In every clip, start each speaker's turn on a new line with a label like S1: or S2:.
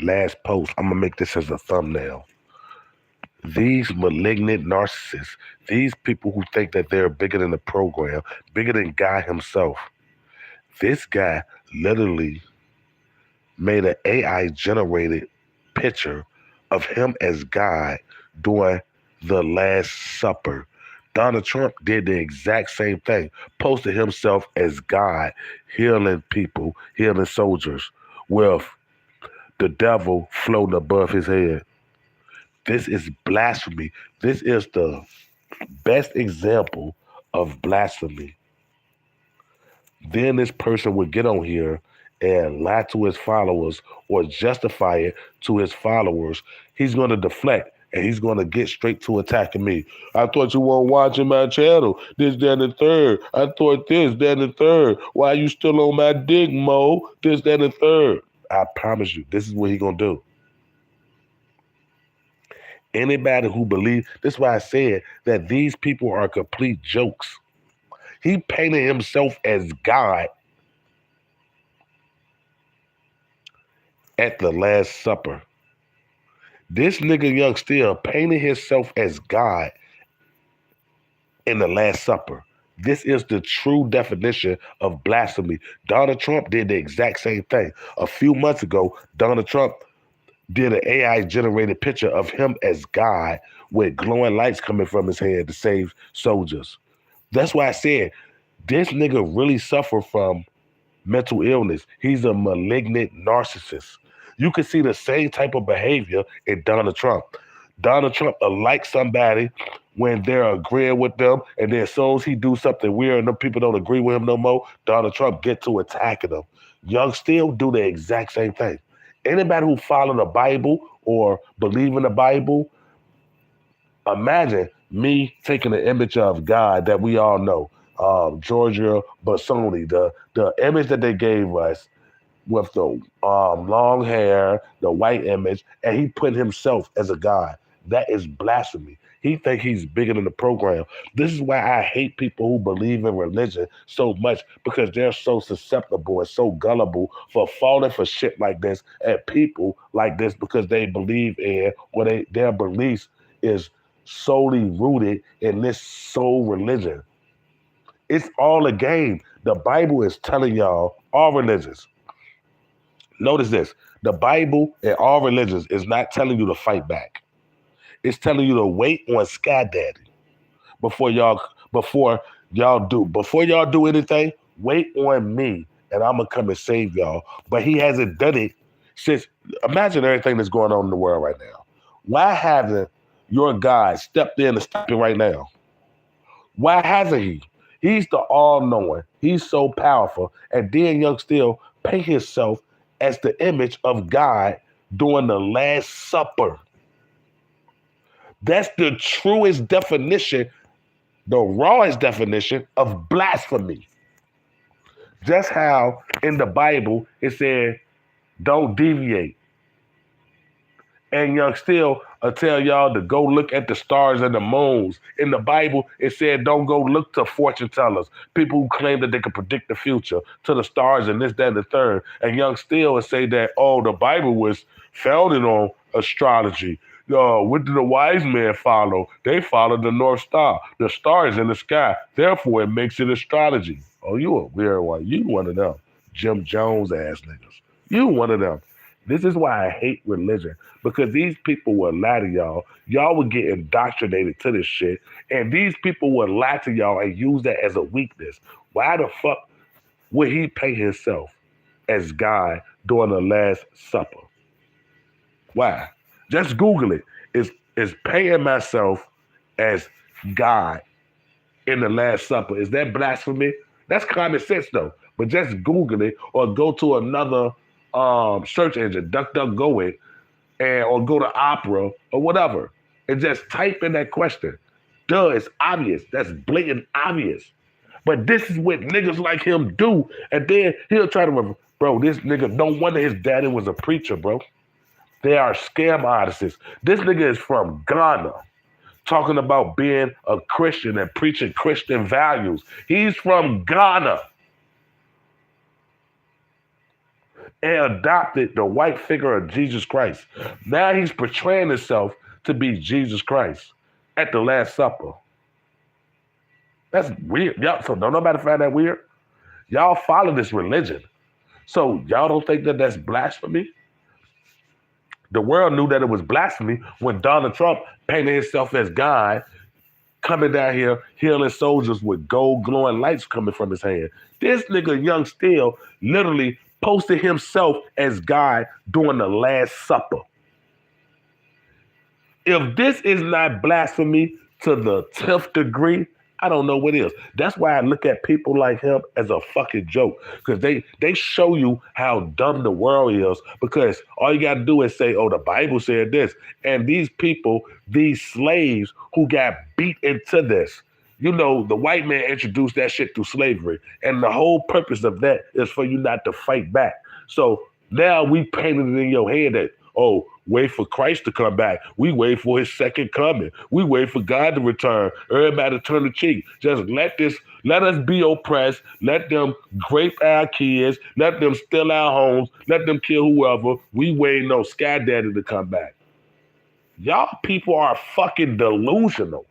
S1: last post. I'm gonna make this as a thumbnail. These malignant narcissists, these people who think that they're bigger than the program, bigger than God himself. This guy literally made an AI generated picture of him as God during the Last Supper. Donald Trump did the exact same thing, posted himself as God, healing people, healing soldiers, with the devil floating above his head. This is blasphemy. This is the best example of blasphemy. Then this person would get on here and lie to his followers or justify it to his followers. He's going to deflect and he's going to get straight to attacking me. I thought you weren't watching my channel. This, that, and the third. I thought this, that, and the third. Why are you still on my dick, Mo? This, that, and the third. I promise you, this is what he's going to do. Anybody who believes, this is why I said that these people are complete jokes. He painted himself as God at the Last Supper. This nigga Young Still painted himself as God in the Last Supper. This is the true definition of blasphemy. Donald Trump did the exact same thing. A few months ago, Donald Trump did an AI generated picture of him as God with glowing lights coming from his head to save soldiers. That's why I said this nigga really suffered from mental illness. He's a malignant narcissist. You can see the same type of behavior in Donald Trump. Donald Trump will like somebody when they're agreeing with them, and then as soon as he do something weird and the people don't agree with him no more, Donald Trump get to attacking them. Young still do the exact same thing. Anybody who follow the Bible or believe in the Bible, imagine me taking the image of God that we all know, Georgia Bassoni, the image that they gave us with the long hair, the white image, and he put himself as a God. That is blasphemy. He think he's bigger than the program. This is why I hate people who believe in religion so much, because they're so susceptible and so gullible for falling for shit like this and people like this because they believe in, or their beliefs is solely rooted in this soul religion. It's all a game. The Bible is telling y'all, all religions. Notice this. The Bible and all religions is not telling you to fight back. It's telling you to wait on Sky Daddy before y'all do anything. Wait on me, and I'm gonna come and save y'all. But he hasn't done it since. Imagine everything that's going on in the world right now. Why hasn't your God stepped in to stop it right now? Why hasn't he? He's the all-knowing. He's so powerful. And then Young still paint himself as the image of God during the Last Supper. That's the truest definition, the rawest definition of blasphemy. Just how in the Bible it said, don't deviate. And Young still tell y'all to go look at the stars and the moons. In the Bible, it said don't go look to fortune tellers, people who claim that they can predict the future, to the stars and this, that, and the third. And Young still would say that, oh, the Bible was founded on astrology. What did the wise men follow? They followed the North Star. The star is in the sky. Therefore, it makes it astrology. Oh, you a weird one. You one of them. Jim Jones ass niggas. You one of them. This is why I hate religion, because these people will lie to y'all. Y'all will get indoctrinated to this shit, and these people will lie to y'all and use that as a weakness. Why the fuck would he paint himself as God during the Last Supper? Why? Just Google it. Is painting myself as God in the Last Supper, is that blasphemy? That's common sense though. But just Google it or go to another search engine, DuckDuckGo it, and or go to Opera or whatever, and just type in that question. Duh, it's obvious. That's blatant obvious. But this is what niggas like him do, and then he'll try to, bro. This nigga, no wonder his daddy was a preacher, bro. They are scam artists. This nigga is from Ghana, talking about being a Christian and preaching Christian values. He's from Ghana. and adopted the white figure of Jesus Christ. Now he's portraying himself to be Jesus Christ at the Last Supper. That's weird. Y'all, so don't nobody find that weird? Y'all follow this religion. So y'all don't think that that's blasphemy? The world knew that it was blasphemy when Donald Trump painted himself as God, coming down here healing soldiers with gold glowing lights coming from his hand. This nigga Young Still literally posted himself as God during the Last Supper. If this is not blasphemy to the 10th degree, I don't know what is. That's why I look at people like him as a fucking joke, because they show you how dumb the world is, because all you got to do is say, oh, the Bible said this. And these people, these slaves who got beat into this, you know, the white man introduced that shit through slavery. And the whole purpose of that is for you not to fight back. So now we painted it in your head that, oh, wait for Christ to come back. We wait for his second coming. We wait for God to return. Everybody turn the cheek. Just let us be oppressed. Let them grape our kids. Let them steal our homes. Let them kill whoever. We waiting on Sky Daddy to come back. Y'all people are fucking delusional.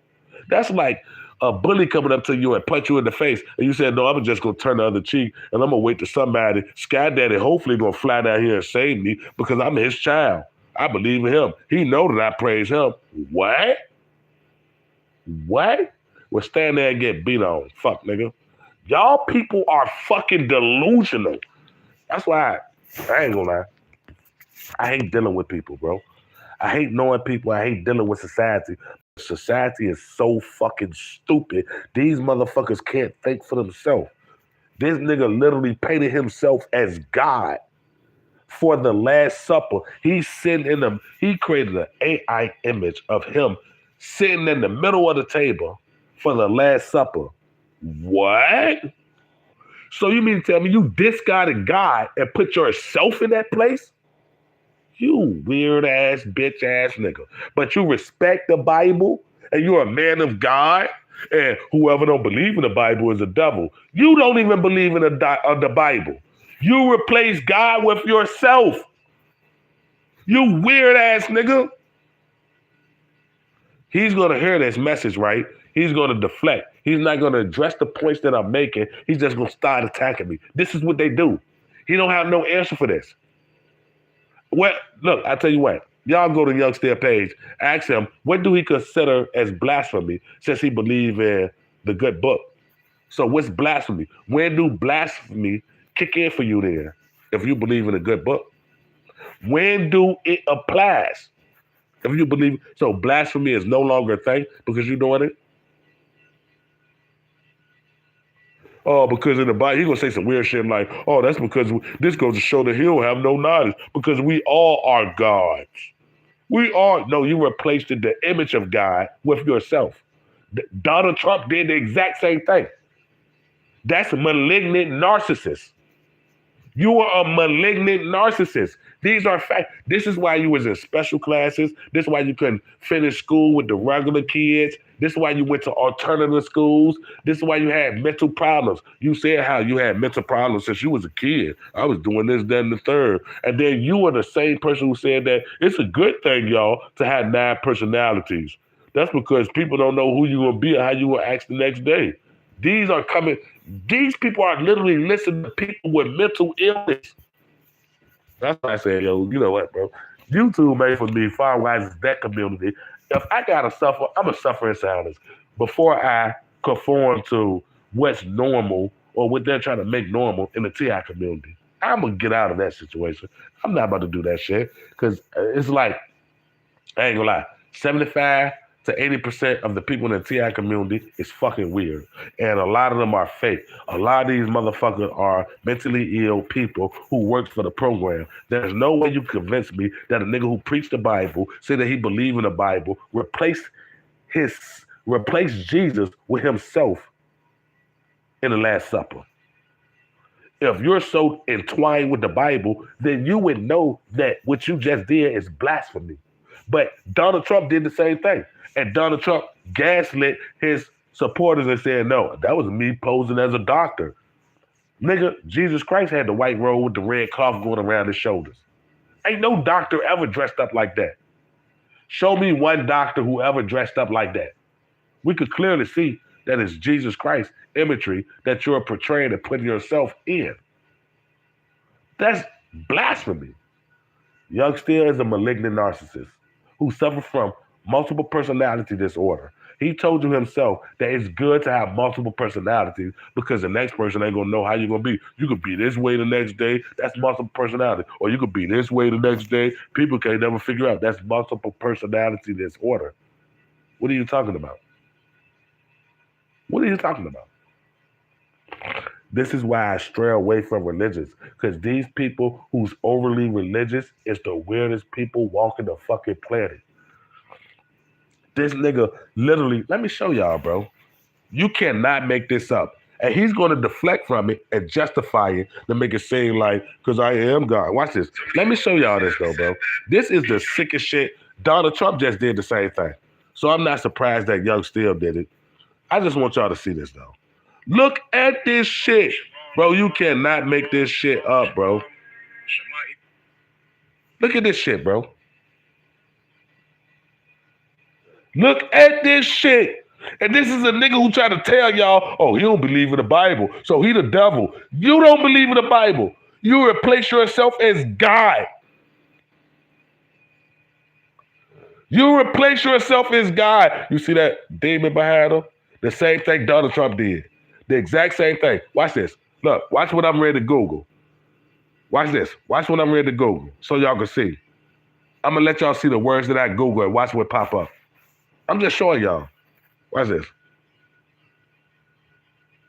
S1: That's like a bully coming up to you and punch you in the face, and you said, no, I'm just going to turn the other cheek, and I'm going to wait till somebody, Sky Daddy, hopefully going to fly down here and save me because I'm his child. I believe in him. He know that I praise him. What? What? Well, stand there and get beat on. Fuck, nigga. Y'all people are fucking delusional. That's why I ain't gonna lie. I hate dealing with people, bro. I hate knowing people. I hate dealing with society. Society is so fucking stupid. These motherfuckers can't think for themselves. This nigga literally painted himself as God for the Last Supper. He created an AI image of him sitting in the middle of the table for the Last Supper. What? So you mean to tell me you discarded God and put yourself in that place? You weird ass, bitch ass nigga. But you respect the Bible and you're a man of God, and whoever don't believe in the Bible is a devil. You don't even believe in the Bible. You replace God with yourself. You weird ass nigga. He's going to hear this message, right? He's going to deflect. He's not going to address the points that I'm making. He's just going to start attacking me. This is what they do. He don't have no answer for this. Well, look, I tell you what. Y'all go to Young Still page. Ask him, what do he consider as blasphemy since he believe in the good book? So what's blasphemy? When do blasphemy kick in for you there if you believe in a good book? When do it applies? If you believe, so blasphemy is no longer a thing because you're doing it? Oh, because in the Bible, he's going to say some weird shit like, oh, that's because this goes to show that he don't have no knowledge because we all are gods. We are, no, you replaced the image of God with yourself. Donald Trump did the exact same thing. That's a malignant narcissist. You are a malignant narcissist. These are facts. This is why you was in special classes. This is why you couldn't finish school with the regular kids. This is why you went to alternative schools. This is why you had mental problems. You said how you had mental problems since you was a kid. I was doing this, that, and the third. And then you were the same person who said that it's a good thing, y'all, to have 9 personalities. That's because people don't know who you will be or how you will act the next day. These people are literally listening to people with mental illness. That's why I said, yo, you know what, bro? YouTube made for me far wise that community. If I gotta suffer, I'm gonna suffer in silence before I conform to what's normal or what they're trying to make normal in the TI community. I'm gonna get out of that situation. I'm not about to do that shit because it's like, I ain't gonna lie, 75 to 80% of the people in the TI community is fucking weird. And a lot of them are fake. A lot of these motherfuckers are mentally ill people who work for the program. There's no way you convince me that a nigga who preached the Bible, said that he believed in the Bible, replace Jesus with himself in the Last Supper. If you're so entwined with the Bible, then you would know that what you just did is blasphemy. But Donald Trump did the same thing. And Donald Trump gaslit his supporters and said, no, that was me posing as a doctor. Nigga, Jesus Christ had the white robe with the red cloth going around his shoulders. Ain't no doctor ever dressed up like that. Show me one doctor who ever dressed up like that. We could clearly see that it's Jesus Christ imagery that you're portraying and putting yourself in. That's blasphemy. Young Steele is a malignant narcissist who suffers from multiple personality disorder. He told you himself that it's good to have multiple personalities because the next person ain't gonna know how you're gonna be. You could be this way the next day, that's multiple personality. Or you could be this way the next day. People can't never figure out that's multiple personality disorder. What are you talking about? What are you talking about? This is why I stray away from religions, because these people who's overly religious is the weirdest people walking the fucking planet. This nigga literally, let me show y'all, bro. You cannot make this up. And he's going to deflect from it and justify it to make it seem like, because I am God. Watch this. Let me show y'all this, though, bro. This is the sickest shit. Donald Trump just did the same thing. So I'm not surprised that Young Steele did it. I just want y'all to see this, though. Look at this shit. Bro, you cannot make this shit up, bro. Look at this shit, bro. Look at this shit. And this is a nigga who tried to tell y'all, oh, he don't believe in the Bible, so he the devil. You don't believe in the Bible. You replace yourself as God. You replace yourself as God. You see that demon behind him? The same thing Donald Trump did. The exact same thing. Watch this. Look, watch what I'm ready to Google. Watch this. Watch what I'm ready to Google so y'all can see. I'm going to let y'all see the words that I Google and watch what pop up. I'm just showing y'all. Watch this.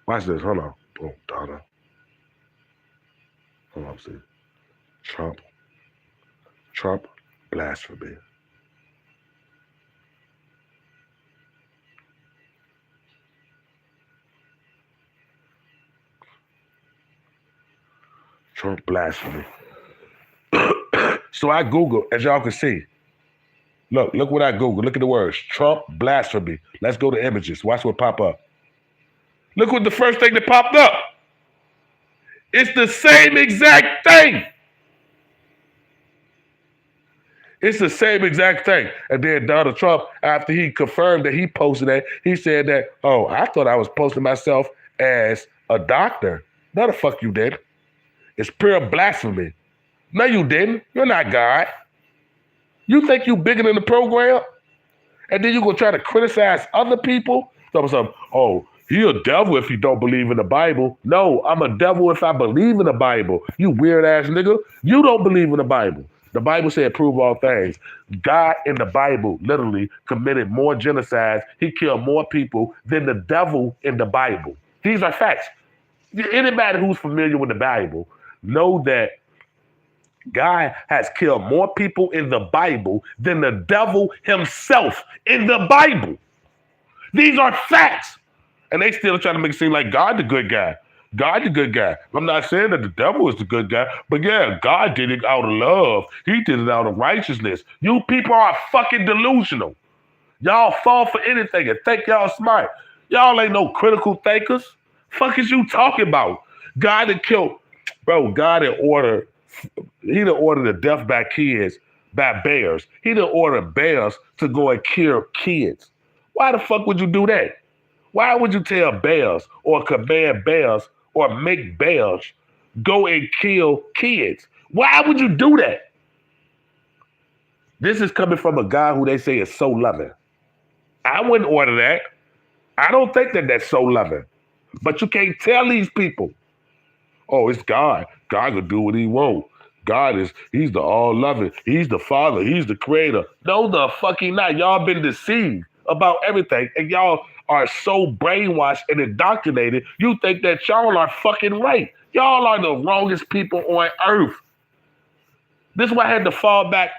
S1: Watch this. Hold on. Oh, Donna. Hold on. See. Trump. Blasphemy. Trump blasphemy. So I Google, as y'all can see. Look what I Google. Look at the words. Trump blasphemy. Let's go to images. Watch what pop up. Look what the first thing that popped up. It's the same exact thing. It's the same exact thing. And then Donald Trump, after he confirmed that he posted that, he said that, oh, I thought I was posting myself as a doctor. No, the fuck you did. It's pure blasphemy. No, you didn't. You're not God. You think you bigger than the program? And then you gonna try to criticize other people? So, oh, he a devil if he don't believe in the Bible. No, I'm a devil if I believe in the Bible. You weird ass nigga. You don't believe in the Bible. The Bible said prove all things. God in the Bible literally committed more genocides. He killed more people than the devil in the Bible. These are facts. Anybody who's familiar with the Bible know that God has killed more people in the Bible than the devil himself in the Bible. These are facts. And they still trying to make it seem like God the good guy. God the good guy. I'm not saying that the devil is the good guy, but yeah, God did it out of love. He did it out of righteousness. You people are fucking delusional. Y'all fall for anything and think y'all smart. Y'all ain't no critical thinkers. Fuck is you talking about? God had killed, bro, God had ordered, he done ordered the death by kids, by bears. He done ordered bears to go and kill kids. Why the fuck would you do that? Why would you tell bears or command bears or make bears go and kill kids? Why would you do that? This is coming from a guy who they say is so loving. I wouldn't order that. I don't think that that's so loving. But you can't tell these people, oh, it's God. God can do what he wants. He's the all-loving. He's the father. He's the creator. No, the fucking not. Y'all been deceived about everything. And y'all are so brainwashed and indoctrinated, you think that y'all are fucking right. Y'all are the wrongest people on earth. This is why I had to fall back.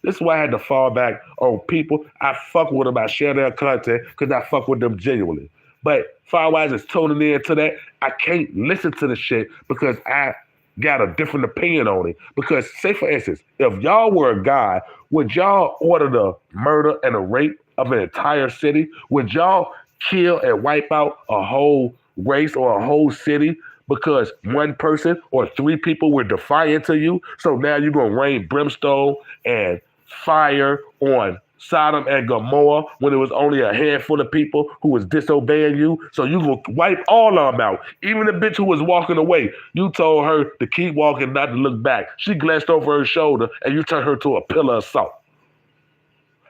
S1: This is why I had to fall back on people. I fuck with them. I share their content because I fuck with them genuinely. But Firewise is tuning in to that. I can't listen to the shit because I got a different opinion on it. Because, say for instance, if y'all were a guy, would y'all order the murder and the rape of an entire city? Would y'all kill and wipe out a whole race or a whole city because one person or three people were defiant to you. So now you're going to rain brimstone and fire on Sodom and Gomorrah when it was only a handful of people who was disobeying you. So you will wipe all of them out. Even the bitch who was walking away, you told her to keep walking, not to look back. She glanced over her shoulder and you turned her to a pillar of salt.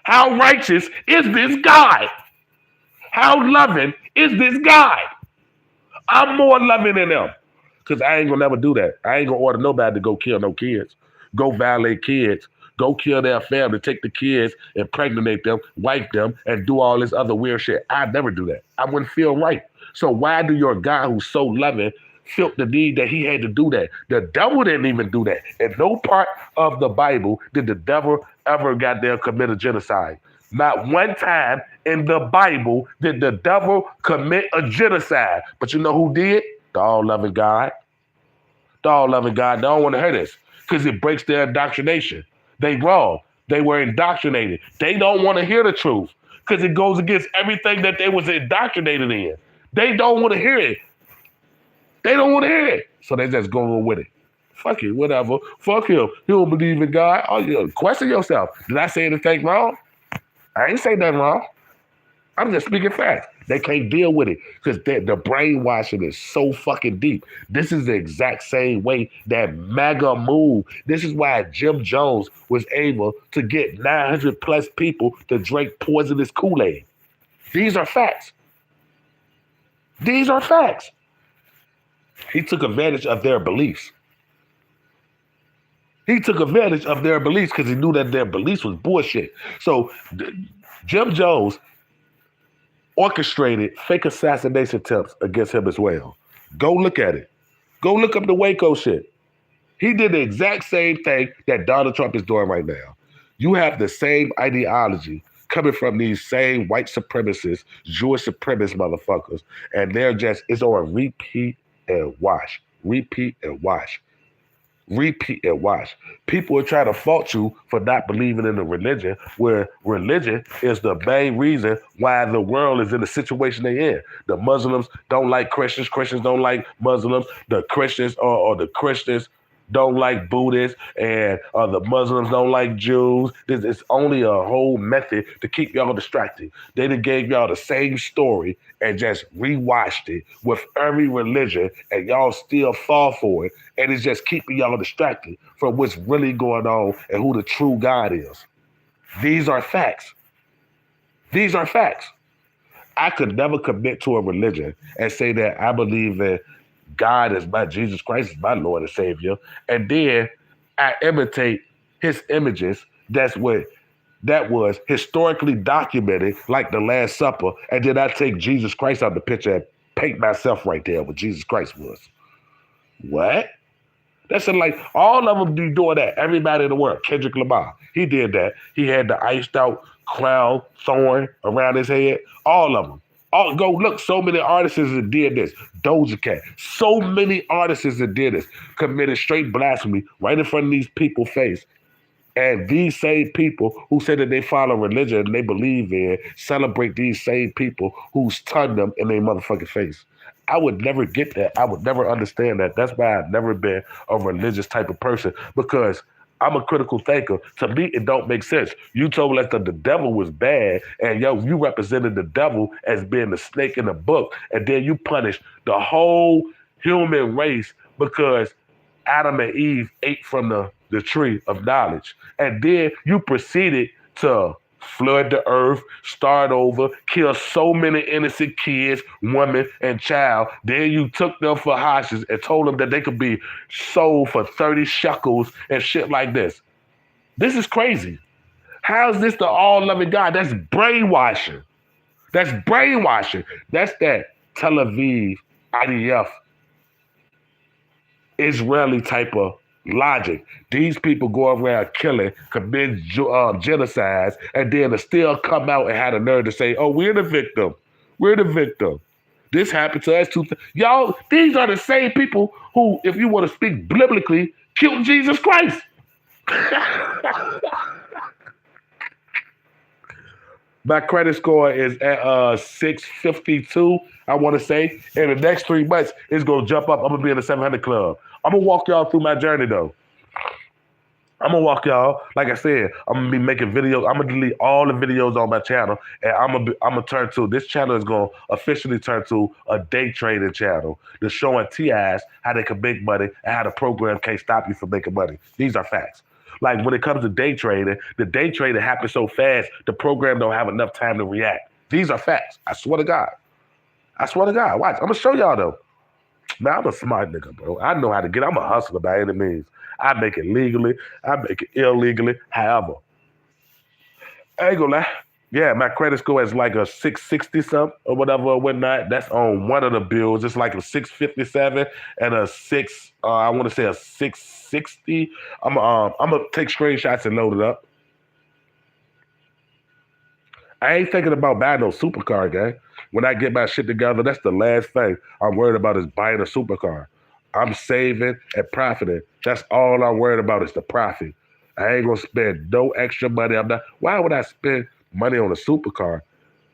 S1: How righteous is this God? How loving is this God? I'm more loving than them. Because I ain't gonna never do that. I ain't gonna order nobody to go kill no kids, go violate kids, go kill their family, take the kids, impregnate them, wipe them, and do all this other weird shit. I'd never do that. I wouldn't feel right. So why do your God who's so loving felt the need that he had to do that? The devil didn't even do that. In no part of the Bible did the devil ever goddamn commit a genocide. Not one time in the Bible did the devil commit a genocide. But you know who did? The all-loving God. The all-loving God. They don't want to hear this because it breaks their indoctrination. They wrong. They were indoctrinated. They don't want to hear the truth because it goes against everything that they was indoctrinated in. They don't want to hear it. They don't want to hear it. So they just go on with it. Fuck it, whatever. Fuck him. He don't believe in God. Oh, yeah. Question yourself. Did I say anything wrong? I ain't say nothing wrong. I'm just speaking facts. They can't deal with it because the brainwashing is so fucking deep. This is the exact same way that MAGA moved. This is why Jim Jones was able to get 900 plus people to drink poisonous Kool-Aid. These are facts. These are facts. He took advantage of their beliefs. He took advantage of their beliefs because he knew that their beliefs was bullshit. So Jim Jones orchestrated fake assassination attempts against him as well. Go look at it. Go look up the Waco shit. He did the exact same thing that Donald Trump is doing right now. You have the same ideology coming from these same white supremacists, Jewish supremacist motherfuckers, and they're just, it's on repeat and watch. Repeat and watch. Repeat and watch. People are trying to fault you for not believing in the religion, where religion is the main reason why the world is in the situation they're in. The Muslims don't like Christians. Christians don't like Muslims. The Christians or the Christians don't like Buddhists, and the Muslims don't like Jews. It's only a whole method to keep y'all distracted. They done gave y'all the same story and just rewatched it with every religion, and y'all still fall for it, and it's just keeping y'all distracted from what's really going on and who the true God is. These are facts. These are facts. I could never commit to a religion and say that I believe in God is my Jesus Christ is my Lord and Savior, and then I imitate his images. That was historically documented, like the Last Supper, and then I take Jesus Christ out of the picture and paint myself right there where Jesus Christ was. What? That's like all of them do doing that. Everybody in the world. Kendrick Lamar, he did that. He had the iced out crown thorn around his head. All of them. Go look, so many artists that did this. Doja Cat, so many artists that did this, committed straight blasphemy right in front of these people's face. And these same people who say that they follow religion and they believe in, celebrate these same people who stun them in their motherfucking face. I would never get that. I would never understand that. That's why I've never been a religious type of person, because I'm a critical thinker. To me, it don't make sense. You told us that the devil was bad, and you represented the devil as being the snake in the book, and then you punished the whole human race because Adam and Eve ate from the tree of knowledge. And then you proceeded to flood the earth, start over, kill so many innocent kids, women, and child. Then you took them for hostages and told them that they could be sold for 30 shekels and shit like this. This is crazy. How is this the all-loving God? That's brainwashing. That's brainwashing. That's that Tel Aviv, IDF, Israeli type of logic. These people go around killing, commit genocides, and then to still come out and have the nerve to say, oh, we're the victim. We're the victim. This happened to us too. Y'all, these are the same people who, if you want to speak biblically, killed Jesus Christ. My credit score is at 652, I want to say. In the next 3 months, it's going to jump up. I'm going to be in the 700 club. I'm going to walk y'all through my journey, though. I'm gonna walk y'all. Like I said, I'm gonna be making videos. I'm gonna delete all the videos on my channel, and I'm gonna turn to this channel is gonna officially turn to a day trading channel. That's showing TIs how they can make money and how the program can't stop you from making money. These are facts. Like when it comes to day trading, the day trading happens so fast, the program don't have enough time to react. These are facts. I swear to God. I swear to God. Watch. I'm gonna show y'all though. Man, I'm a smart nigga, bro. I know how to get. I'm a hustler by any means. I make it legally. I make it illegally. However, I ain't gonna lie. Yeah, my credit score is like a 660 something or whatever or whatnot. That's on one of the bills. It's like a 657 and a six. I want to say a 660. I'm gonna take screenshots and load it up. I ain't thinking about buying no supercar, gang. When I get my shit together, that's the last thing I'm worried about is buying a supercar. I'm saving and profiting. That's all I'm worried about is the profit. I ain't gonna spend no extra money. I'm not. Why would I spend money on a supercar?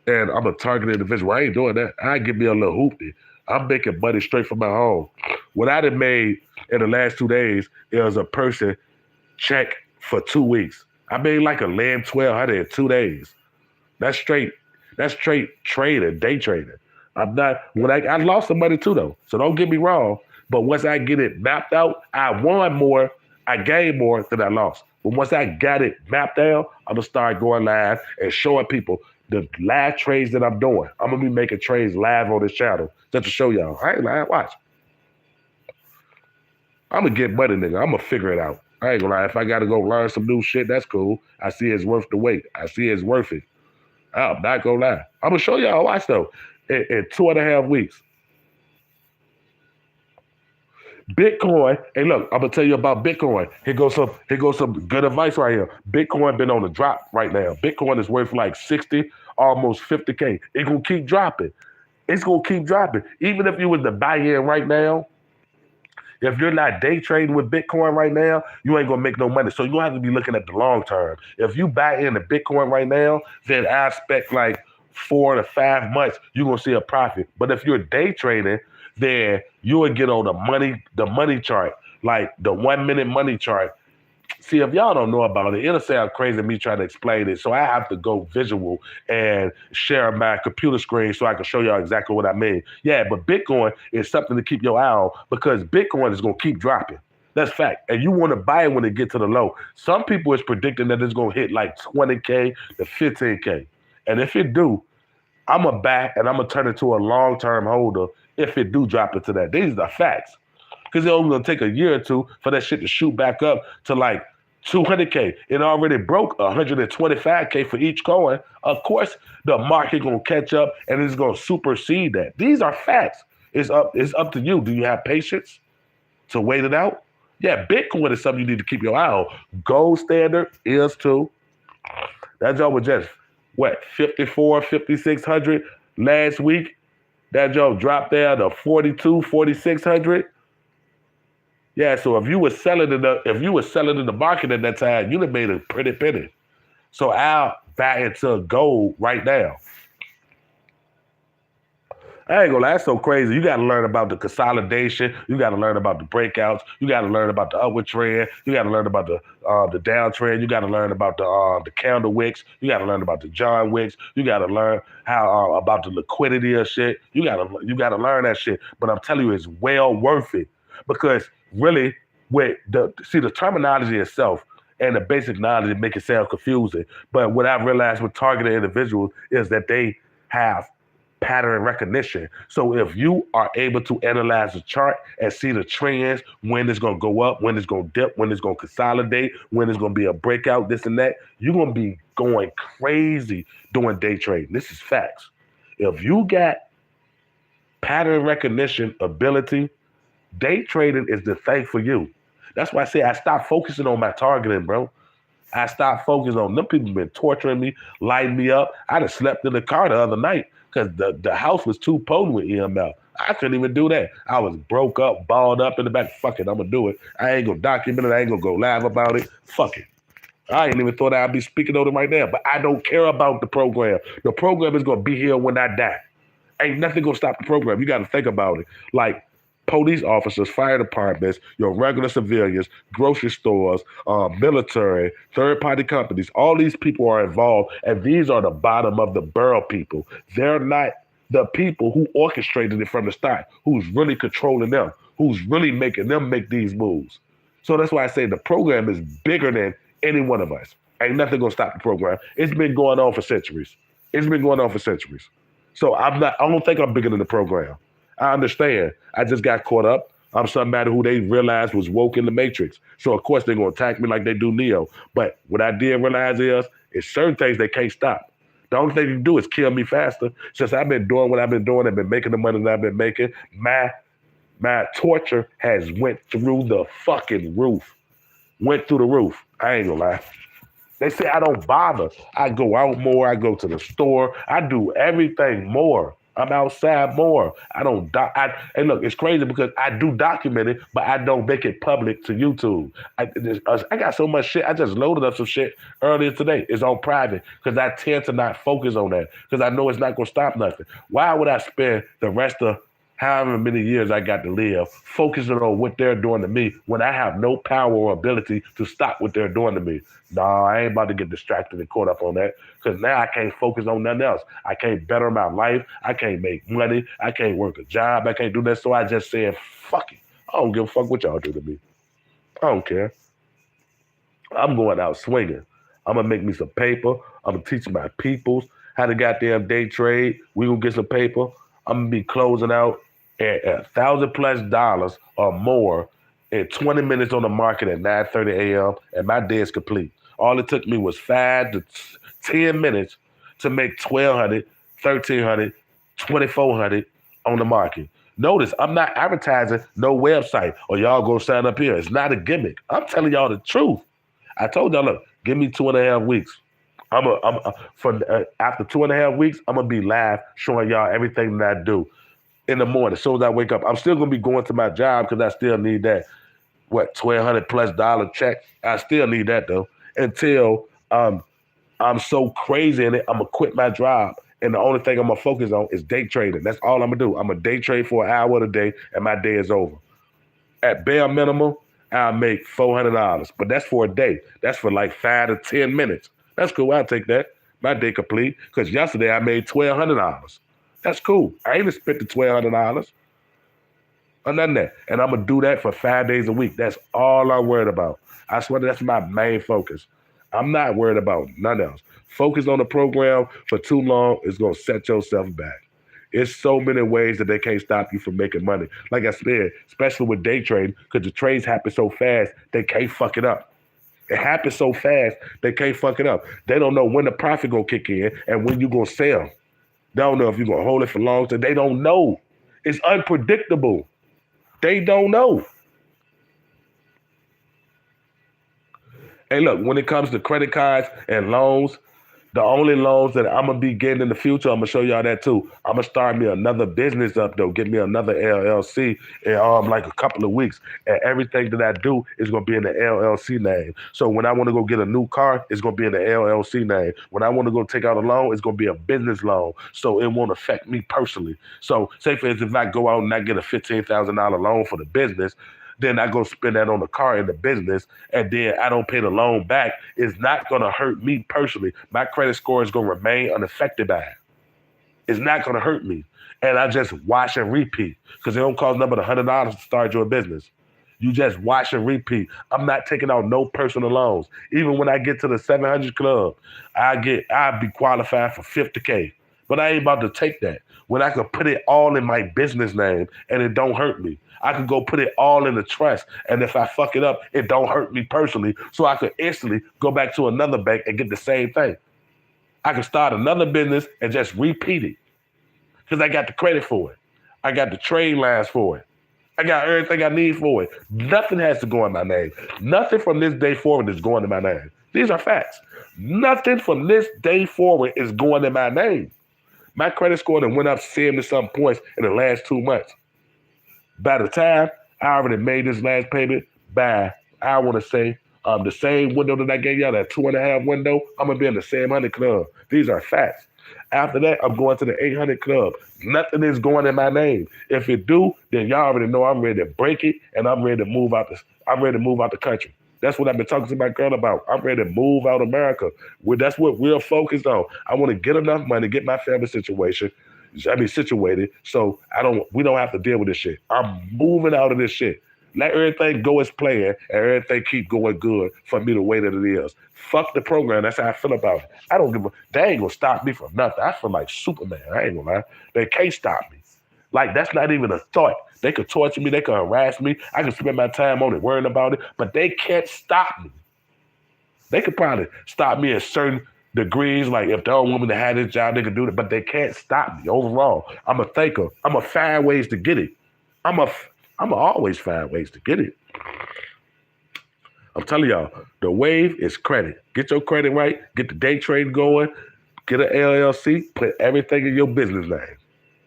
S1: And I'm a targeted individual. I ain't doing that. I give me a little hoopty. I'm making money straight from my home. What I done made in the last 2 days is a person check for 2 weeks. I made like a lamb 1200 in 2 days. That's straight. That's straight trading, day trading. I'm not. When I lost some money too though. So don't get me wrong. But once I get it mapped out, I won more, I gained more than I lost. But once I got it mapped out, I'm gonna start going live and showing people the live trades that I'm doing. I'm gonna be making trades live on this channel just to show y'all. I ain't lying. Watch. I'm gonna get money, nigga. I'm gonna figure it out. I ain't gonna lie. If I gotta go learn some new shit, that's cool. I see it's worth the wait. I see it's worth it. I'm not gonna lie. I'm gonna show y'all. Watch though. In 2.5 weeks. Bitcoin, hey look, I'm gonna tell you about Bitcoin. Here goes some good advice right here. Bitcoin been on the drop right now. Bitcoin is worth like 60, almost 50K. It's gonna keep dropping. It's gonna keep dropping. Even if you was to buy in right now, if you're not day trading with Bitcoin right now, you ain't gonna make no money. So you have to be looking at the long term. If you buy into Bitcoin right now, then I expect like 4 to 5 months, you're gonna see a profit. But if you're day trading, then you will get on the money chart, like the 1 minute money chart. See, if y'all don't know about it, it'll sound crazy me trying to explain it. So I have to go visual and share my computer screen so I can show y'all exactly what I mean. Yeah, but Bitcoin is something to keep your eye on because Bitcoin is going to keep dropping. That's fact. And you want to buy it when it gets to the low. Some people is predicting that it's going to hit like 20K to 15K. And if it do, I'm going to buy and I'm going to turn it to a long-term holder if it do drop into that. These are facts. Because it's only going to take a year or two for that shit to shoot back up to like 200K. It already broke 125K for each coin. Of course, the market going to catch up and it's going to supersede that. These are facts. It's up to you. Do you have patience to wait it out? Yeah, Bitcoin is something you need to keep your eye on. Gold standard is too. That job was just, what, 54, 5,600 last week? That job dropped there to 42, 4,600. Yeah, so if you were selling in the market at that time, you'd have made a pretty penny. So I'll buy into gold right now. I ain't gonna lie, that's so crazy. You gotta learn about the consolidation. You gotta learn about the breakouts. You gotta learn about the upward trend. You gotta learn about the downtrend. You gotta learn about the candle wicks. You gotta learn about the John wicks. You gotta learn how about the liquidity of shit. You gotta learn that shit. But I'm telling you, it's well worth it because really, the terminology itself and the basic knowledge make it sound confusing. But what I've realized with targeted individuals is that they have pattern recognition. So if you are able to analyze the chart and see the trends, when it's going to go up, when it's going to dip, when it's going to consolidate, when it's going to be a breakout, this and that, you're going to be going crazy doing day trading. This is facts. If you got pattern recognition ability, day trading is the thing for you. That's why I say I stopped focusing on my targeting, bro. I stopped focusing on them. People been torturing me, lighting me up. I just slept in the car the other night because the house was too potent with EML. I couldn't even do that. I was broke up, balled up in the back. Fuck it, I'm going to do it. I ain't going to document it. I ain't going to go live about it. Fuck it. I ain't even thought I'd be speaking on it right now, but I don't care about the program. The program is gonna be here when I die. Ain't nothing gonna stop the program. You got to think about it. Like police officers, fire departments, your regular civilians, grocery stores, military, third-party companies. All these people are involved, and these are the bottom of the barrel people. They're not the people who orchestrated it from the start, who's really controlling them, who's really making them make these moves. So that's why I say the program is bigger than any one of us. Ain't nothing gonna stop the program. It's been going on for centuries. It's been going on for centuries. So I'm not. I don't think I'm bigger than the program. I understand. I just got caught up. I'm somebody who they realized was woke in the Matrix. So of course they're gonna attack me like they do Neo. But what I did realize is certain things they can't stop. The only thing you can do is kill me faster. Since I've been doing what I've been doing, I've been making the money that I've been making. My torture has went through the fucking roof. Went through the roof. I ain't gonna lie. They say I don't bother. I go out more. I go to the store. I do everything more. I'm outside more. I don't. And look, it's crazy because I do document it, but I don't make it public to YouTube. I got so much shit. I just loaded up some shit earlier today. It's on private because I tend to not focus on that because I know it's not gonna stop nothing. Why would I spend the rest of however many years I got to live, focusing on what they're doing to me when I have no power or ability to stop what they're doing to me? Nah, I ain't about to get distracted and caught up on that because now I can't focus on nothing else. I can't better my life. I can't make money. I can't work a job. I can't do that. So I just said, fuck it. I don't give a fuck what y'all do to me. I don't care. I'm going out swinging. I'm gonna make me some paper. I'm gonna teach my peoples how to goddamn day trade. We gonna get some paper. I'm gonna be closing out at $1,000+ or more in 20 minutes on the market at 9:30 a.m. and my day is complete. All it took me was 5 to 10 minutes to make 1,200, 1,300, 2,400 on the market. Notice I'm not advertising no website or y'all go sign up here. It's not a gimmick. I'm telling y'all the truth. I told y'all, look, give me 2.5 weeks. After 2.5 weeks, I'm gonna be live showing y'all everything that I do in the morning. As soon as I wake up, I'm still gonna be going to my job because I still need that $1,200+ check. I still need that though until I'm so crazy in it. I'm gonna quit my job, and the only thing I'm gonna focus on is day trading. That's all I'm gonna do. I'm gonna day trade for an hour a day, and my day is over. At bare minimum, I'll make $400, but that's for a day. That's for like 5 to 10 minutes. That's cool. I'll take that. My day complete. Because yesterday I made $1,200. That's cool. I ain't spent the $1,200 or nothing that. And I'm gonna do that for 5 days a week. That's all I'm worried about. I swear that's my main focus. I'm not worried about nothing else. Focus on the program for too long is gonna set yourself back. It's so many ways that they can't stop you from making money. Like I said, especially with day trading, because the trades happen so fast, they can't fuck it up. It happens so fast, they can't fuck it up. They don't know when the profit gonna kick in and when you gonna sell. They don't know if you're gonna hold it for long. So they don't know. It's unpredictable. They don't know. Hey, look, when it comes to credit cards and loans, the only loans that I'm gonna be getting in the future, I'm gonna show y'all that too. I'm gonna start me another business up though, get me another LLC in like a couple of weeks, and everything that I do is gonna be in the LLC name. So when I want to go get a new car, it's gonna be in the LLC name. When I want to go take out a loan, it's gonna be a business loan, so it won't affect me personally. So say for instance, if I go out and I get a $15,000 loan for the business, then I go spend that on the car in the business, and then I don't pay the loan back, it's not going to hurt me personally. My credit score is going to remain unaffected by it. It's not going to hurt me. And I just watch and repeat because it don't cost nothing but $100 to start your business. You just watch and repeat. I'm not taking out no personal loans. Even when I get to the 700 club, I'll be qualified for 50K. But I ain't about to take that when I could put it all in my business name and it don't hurt me. I could go put it all in the trust, and if I fuck it up, it don't hurt me personally, so I could instantly go back to another bank and get the same thing. I could start another business and just repeat it because I got the credit for it. I got the trade lines for it. I got everything I need for it. Nothing has to go in my name. Nothing from this day forward is going in my name. These are facts. Nothing from this day forward is going in my name. My credit score done went up 70-something points in the last 2 months. By the time I already made this last payment by, I want to say, The same window that I gave y'all, that 2.5 window, I'm gonna be in the same 100 club. These are facts. After that, I'm going to the 800 club. Nothing is going in my name. If it do, then y'all already know I'm ready to break it and I'm ready to move out the I'm ready to move out the country. That's what I've been talking to my girl about. I'm ready to move out of America. That's what we're focused on. I want to get enough money, get my family situated, so we don't have to deal with this shit. I'm moving out of this shit. Let everything go as planned and everything keep going good for me the way that it is. Fuck the program. That's how I feel about it. I don't give a they ain't gonna stop me from nothing. I feel like Superman. I ain't gonna lie. They can't stop me. Like that's not even a thought. They could torture me, they could harass me. I could spend my time on it worrying about it, but they can't stop me. They could probably stop me at certain degrees. Like if they don't want me to have this job, they could do it, but they can't stop me. Overall, I'm a thinker. I'm a find ways to get it. I'm a I'm a always find ways to get it. I'm telling y'all, the wave is credit. Get your credit right. Get the day trade going. Get an LLC. Put everything in your business name.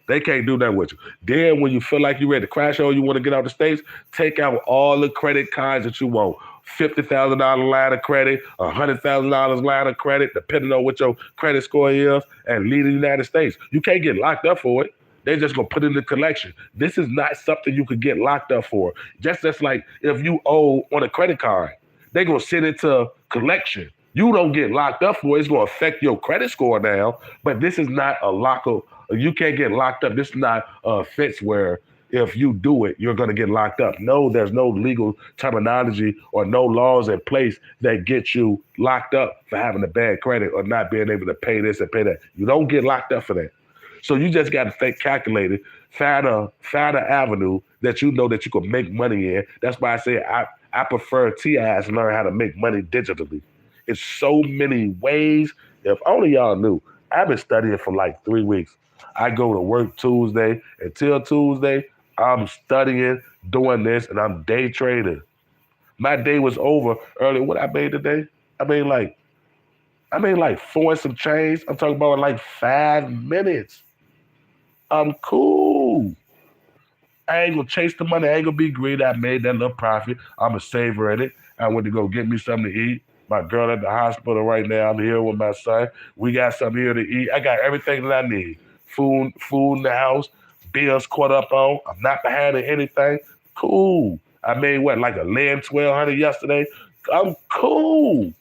S1: They can't do that with you. Then when you feel like you're ready to crash or you want to get out of the States, take out all the credit cards that you want. $50,000 line of credit, $100,000 line of credit, depending on what your credit score is, and leave the United States. You can't get locked up for it. They're just gonna put it in the collection. This is not something you could get locked up for. Just like if you owe on a credit card, they're gonna send it to collection. You don't get locked up for it. It's gonna affect your credit score now, but this is not a lock up. You can't get locked up. This is not a offense where if you do it, you're going to get locked up. No, there's no legal terminology or no laws in place that get you locked up for having a bad credit or not being able to pay this and pay that. You don't get locked up for that. So you just got to think calculated, find an avenue that you know that you can make money in. That's why I say I prefer TIs to learn how to make money digitally. It's so many ways. If only y'all knew. I've been studying for like 3 weeks. I go to work Tuesday until Tuesday. I'm studying, doing this, and I'm day trading. My day was over early. What I made today? I made like four and some change. I'm talking about like 5 minutes. I'm cool. I ain't gonna chase the money. I ain't gonna be greedy. I made that little profit. I'm a saver in it. I went to go get me something to eat. My girl at the hospital right now. I'm here with my son. We got something here to eat. I got everything that I need. Food in the house. Bills caught up on. I'm not behind in anything. Cool. I made what, like a lamb 1,200 yesterday. I'm cool.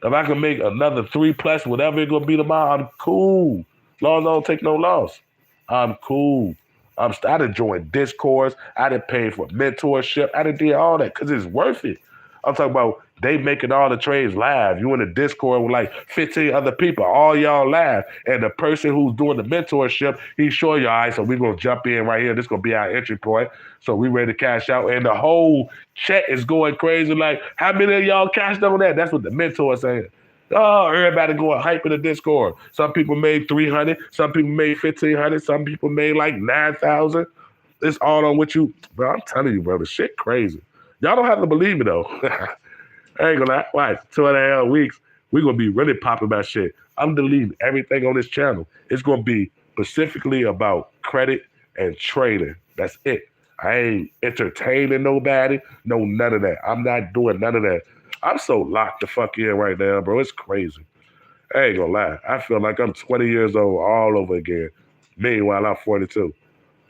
S1: If I can make another 3 plus, whatever it's gonna be tomorrow, I'm cool. Long as I don't take no loss. I'm cool. I done joined Discords. I done paid for mentorship. I done did all that because it's worth it. I'm talking about they making all the trades live. You in a Discord with like 15 other people, all y'all live. And the person who's doing the mentorship, he's showing you, all right, so we're going to jump in right here. This is going to be our entry point. So we ready to cash out. And the whole chat is going crazy. Like, how many of y'all cashed on that? That's what the mentor is saying. Oh, everybody going hype in the Discord. Some people made 300. Some people made 1,500. Some people made like 9,000. It's all on what you, bro. I'm telling you, bro, the shit crazy. Y'all don't have to believe me though. I ain't gonna lie. Watch 2.5 weeks. We're gonna be really popping about shit. I'm deleting everything on this channel. It's gonna be specifically about credit and trading. That's it. I ain't entertaining nobody. No, none of that. I'm not doing none of that. I'm so locked the fuck in right now, bro. It's crazy. I ain't gonna lie. I feel like I'm 20 years old all over again. Meanwhile, I'm 42.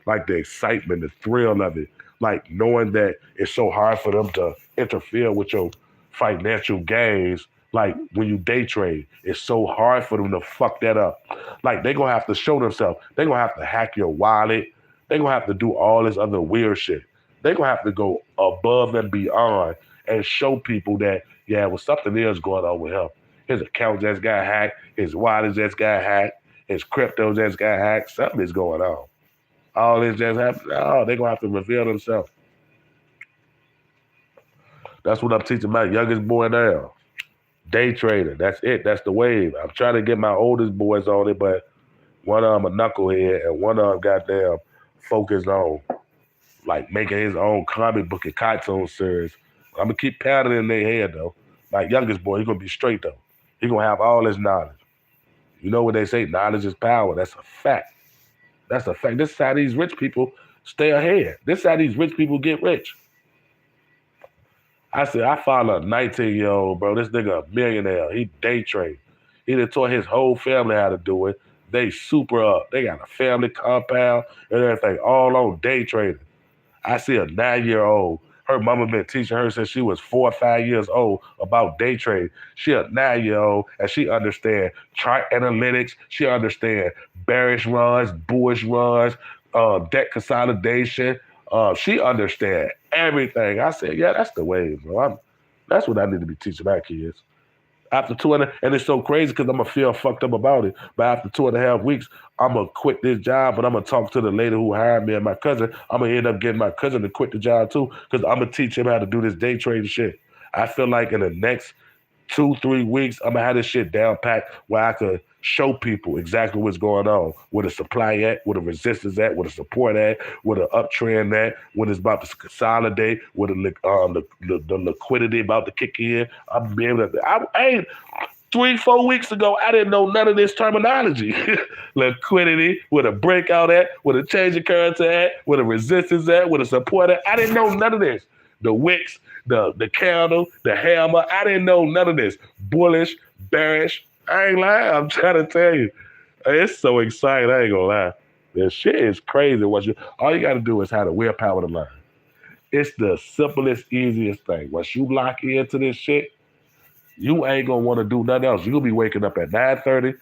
S1: Like the excitement, the thrill of it. Like knowing that it's so hard for them to interfere with your financial gains. Like when you day trade, it's so hard for them to fuck that up. Like they're gonna have to show themselves. They're gonna have to hack your wallet. They're gonna have to do all this other weird shit. They're gonna have to go above and beyond and show people that, yeah, well, something is going on with him. His account just got hacked, his wallet just got hacked, his crypto just got hacked. Something is going on. All this just happened. Oh, they're gonna have to reveal themselves. That's what I'm teaching my youngest boy now. Day trader. That's it. That's the wave. I'm trying to get my oldest boys on it, but one of them a knucklehead and one of them goddamn focused on like making his own comic book and cartoon series. I'm gonna keep pounding in their head though. My youngest boy, he's gonna be straight though. He's gonna have all his knowledge. You know what they say, knowledge is power. That's a fact. That's a fact. This is how these rich people stay ahead. This is how these rich people get rich. I said, I found a 19-year-old, bro. This nigga a millionaire. He day trade. He done taught his whole family how to do it. They super up. They got a family compound and everything all on day trading. I see a 9-year-old. Her mama been teaching her since she was 4 or 5 years old about day trade. She a 9-year-old and she understand chart analytics. She understand bearish runs, bullish runs, debt consolidation. She understand everything. I said, yeah, that's the way, bro. That's what I need to be teaching my kids. After and it's so crazy because I'm gonna feel fucked up about it. But after 2.5 weeks, I'm gonna quit this job, but I'm gonna talk to the lady who hired me and my cousin. I'm gonna end up getting my cousin to quit the job too, because I'm gonna teach him how to do this day trading shit. I feel like in the next 2, 3 weeks, I'm gonna have this shit down packed where I could show people exactly what's going on, where the supply at, where the resistance at, where the support at, where the uptrend at, when it's about to consolidate, where the liquidity about to kick in. I'm gonna be able to. I ain't 3, 4 weeks ago, I didn't know none of this terminology. Liquidity, where the breakout at, where the change of currency at, where the resistance at, where the support at. I didn't know none of this. The wicks, the candle, the hammer. I didn't know none of this. Bullish, bearish. I ain't lying. I'm trying to tell you. It's so exciting. I ain't gonna lie. This shit is crazy. All you gotta do is have the willpower to learn. It's the simplest, easiest thing. Once you lock into this shit, you ain't gonna want to do nothing else. You'll be waking up at 9:30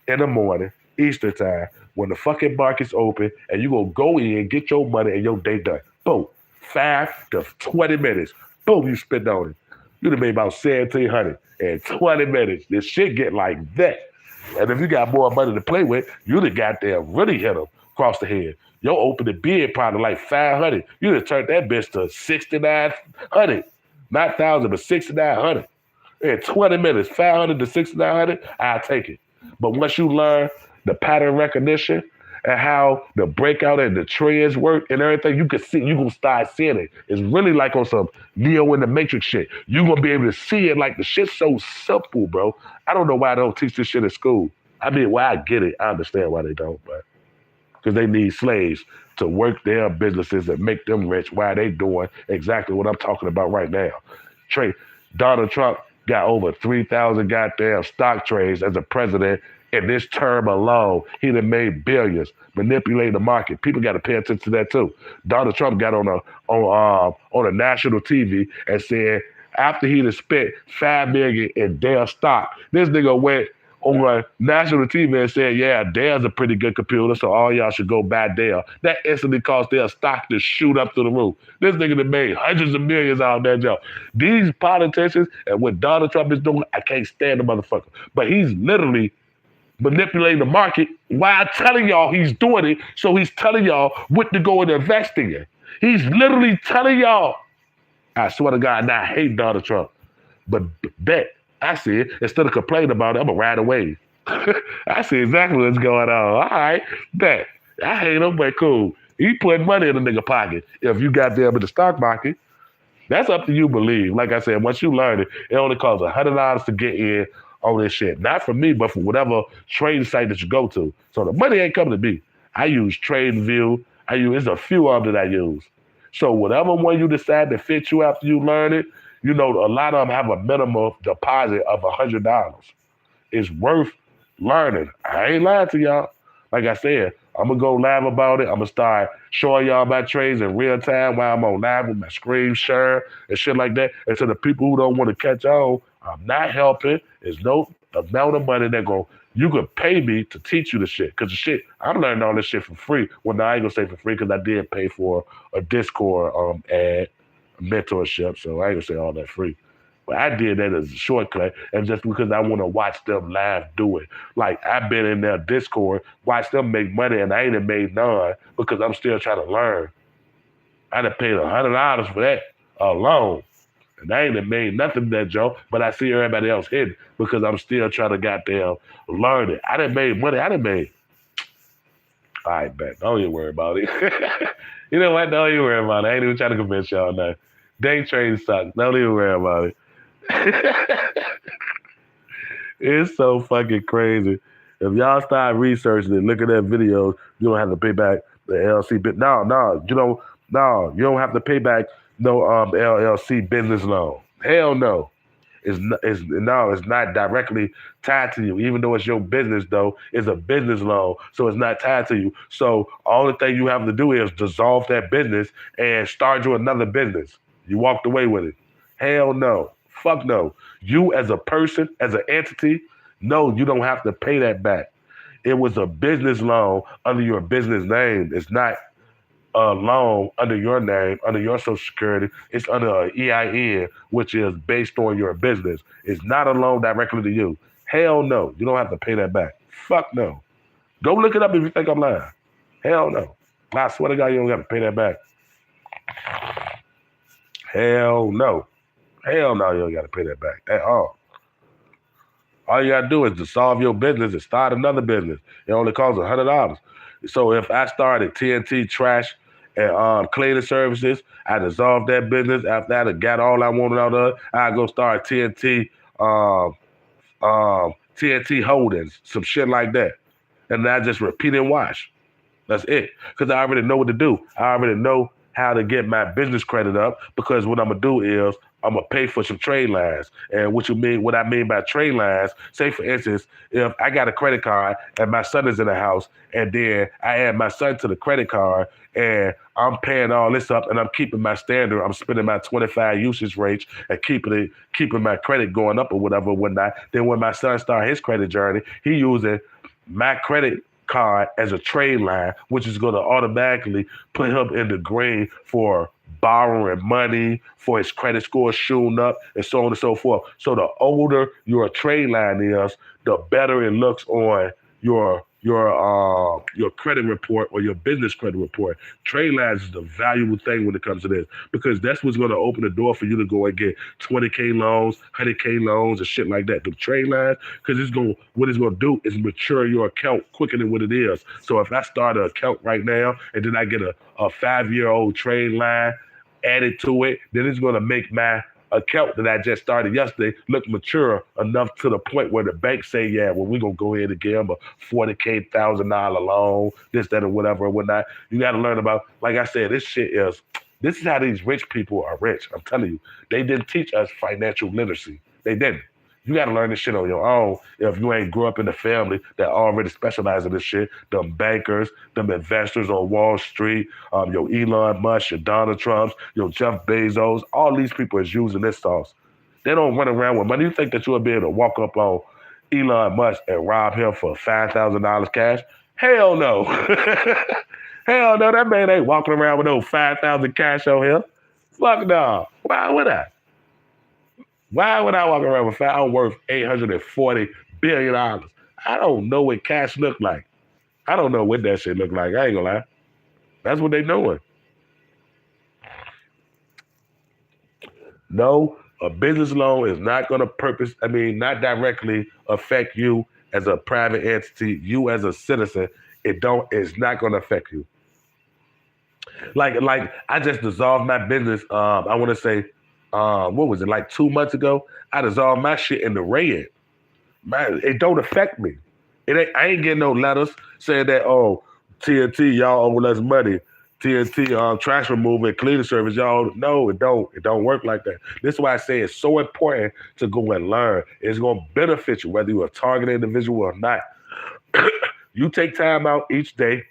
S1: in the morning, Eastern time, when the fucking market's open, and you gonna go in, get your money, and your day done. Boom. 5 to 20 minutes. Boom, you spend on it. You'd have made about 1,700 in 20 minutes. This shit get like that. And if you got more money to play with, you'd have got there really hit them across the head. Your opening bid probably like 500. You'd have turned that bitch to 6,900. Not 1,000, but 6,900. In 20 minutes, 500 to 6,900, I'll take it. But once you learn the pattern recognition and how the breakout and the trends work and everything, you can start seeing it. It's really like on some Neo in the Matrix shit. You're going to be able to see it like the shit's so simple, bro. I don't know why they don't teach this shit in school. I mean, why I get it. I understand why they don't, but because they need slaves to work their businesses and make them rich while they doing exactly what I'm talking about right now. Donald Trump got over 3,000 goddamn stock trades as a president in this term alone. He done made billions manipulating the market. People got to pay attention to that too. Donald Trump got on a national TV and said after he had spent $5 million in Dell stock, this nigga went on national TV and said, yeah, Dell's a pretty good computer, so all y'all should go buy Dell. That instantly caused their stock to shoot up to the roof. This nigga that made hundreds of millions out of that job. These politicians and what Donald Trump is doing, I can't stand the motherfucker. But he's literally manipulating the market while telling y'all he's doing it, so he's telling y'all what to go and invest in. He's literally telling y'all. I swear to God, now I hate Donald Trump. But bet. I see it. Instead of complaining about it, I'm going to ride away. I see exactly what's going on. All right, bet. I hate him, but cool. He put money in the nigga pocket. If you got there in the stock market, that's up to you believe. Like I said, once you learn it, it only costs $100 to get in on this shit. Not for me, but for whatever trading site that you go to. So the money ain't coming to me. I use TradingView. There's a few of them that I use. So whatever one you decide to fit you after you learn it, you know, a lot of them have a minimum deposit of $100. It's worth learning. I ain't lying to y'all. Like I said, I'm going to go live about it. I'm going to start showing y'all my trades in real time while I'm on live with my screen share and shit like that. And to the people who don't want to catch on, I'm not helping. There's no amount of money you could pay me to teach you the shit. Because the shit, I'm learning all this shit for free. Well, no, I ain't going to say for free because I did pay for a Discord ad. Mentorship, so I ain't gonna say all that free. But I did that as a shortcut, and just because I want to watch them live do it. Like, I've been in their Discord, watch them make money, and I ain't made none because I'm still trying to learn. I done paid $100 for that alone. And I ain't made nothing that Joe, but I see everybody else hitting because I'm still trying to goddamn learn it. I done made money. All right, bet. Don't even worry about it. You know what? Don't even worry about it. I ain't even trying to convince y'all now. Day trading sucks. Don't even worry about it. It's so fucking crazy. If y'all start researching and looking at videos, you don't have to pay back the LC bit. No, you don't have to pay back No LLC business loan. Hell no. It's not directly tied to you. Even though it's your business, though, it's a business loan, so it's not tied to you. So all the thing you have to do is dissolve that business and start you another business. You walked away with it. Hell no. Fuck no. You as a person, as an entity, no, you don't have to pay that back. It was a business loan under your business name. It's not a loan under your name, under your social security. It's under an EIN, which is based on your business. It's not a loan directly to you. Hell no. You don't have to pay that back. Fuck no. Go look it up if you think I'm lying. Hell no. I swear to God, you don't have to pay that back. Hell no. Hell no, you don't got to pay that back at all. All you gotta do is dissolve your business and start another business. It only costs $100. So if I started TNT Trash and cleaning services, I dissolved that business. After I got all I wanted out of it, I go start TNT Holdings, some shit like that, and I just repeat and watch. That's it. Because I already know what to do. I already know how to get my business credit up because what I'm gonna do is I'm gonna pay for some trade lines. And what I mean by trade lines, say for instance, if I got a credit card and my son is in the house and then I add my son to the credit card and I'm paying all this up and I'm keeping my standard, I'm spending my 25 usage rates and keeping my credit going up or whatever, whatnot. Then when my son start his credit journey, he using my credit card as a trade line, which is going to automatically put him in the green for borrowing money, for his credit score shooting up, and so on and so forth. So the older your trade line is, the better it looks on your credit report or your business credit report. Trade lines is the valuable thing when it comes to this because that's what's going to open the door for you to go and get 20K loans, 100K loans, and shit like that. The trade lines, because what it's going to do is mature your account quicker than what it is. So if I start an account right now and then I get a 5-year-old trade line added to it, then it's going to make my account that I just started yesterday look mature enough to the point where the bank say, yeah, well, we're going to go ahead and give them a $40,000 loan, this, that, or whatever, or whatnot. You got to learn about, like I said, this is how these rich people are rich. I'm telling you, they didn't teach us financial literacy. They didn't. You got to learn this shit on your own if you ain't grew up in a family that already specialize in this shit. Them bankers, them investors on Wall Street, your Elon Musk, your Donald Trumps, your Jeff Bezos, all these people is using this sauce. They don't run around with money. You think that you'll be able to walk up on Elon Musk and rob him for $5,000 cash? Hell no. Hell no, that man ain't walking around with no 5,000 cash on him. Fuck no. Why would I? Why would I walk around with I'm worth $840 billion? I don't know what cash look like. I don't know what that shit look like. I ain't gonna lie. That's what they doing. No, a business loan is not gonna not directly affect you as a private entity, you as a citizen. It's not gonna affect you. Like I just dissolved my business. I want to say, what was it like 2 months ago? I dissolved my shit in the red. Man, it don't affect me. I ain't getting no letters saying that TNT y'all owe us money. TNT trash removal and cleaning service y'all. No, it don't work like that. This is why I say it's so important to go and learn. It's gonna benefit you whether you're a target individual or not. You take time out each day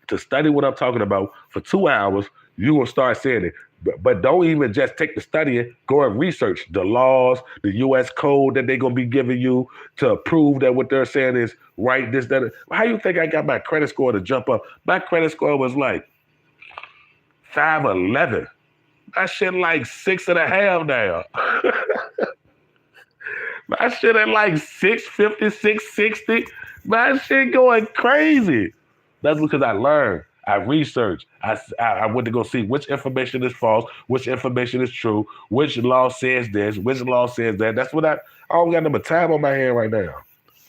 S1: to study what I'm talking about for 2 hours, you're going to start seeing it. But don't even just take the studying, go and research the laws, the U.S. code that they're going to be giving you to prove that what they're saying is right, this, that. How you think I got my credit score to jump up? My credit score was like 511. My shit like 6.5 now. My shit at like 650, 660. My shit going crazy. That's because I learned. I researched. I went to go see which information is false, which information is true, which law says this, which law says that. That's what I don't got no time on my hand right now.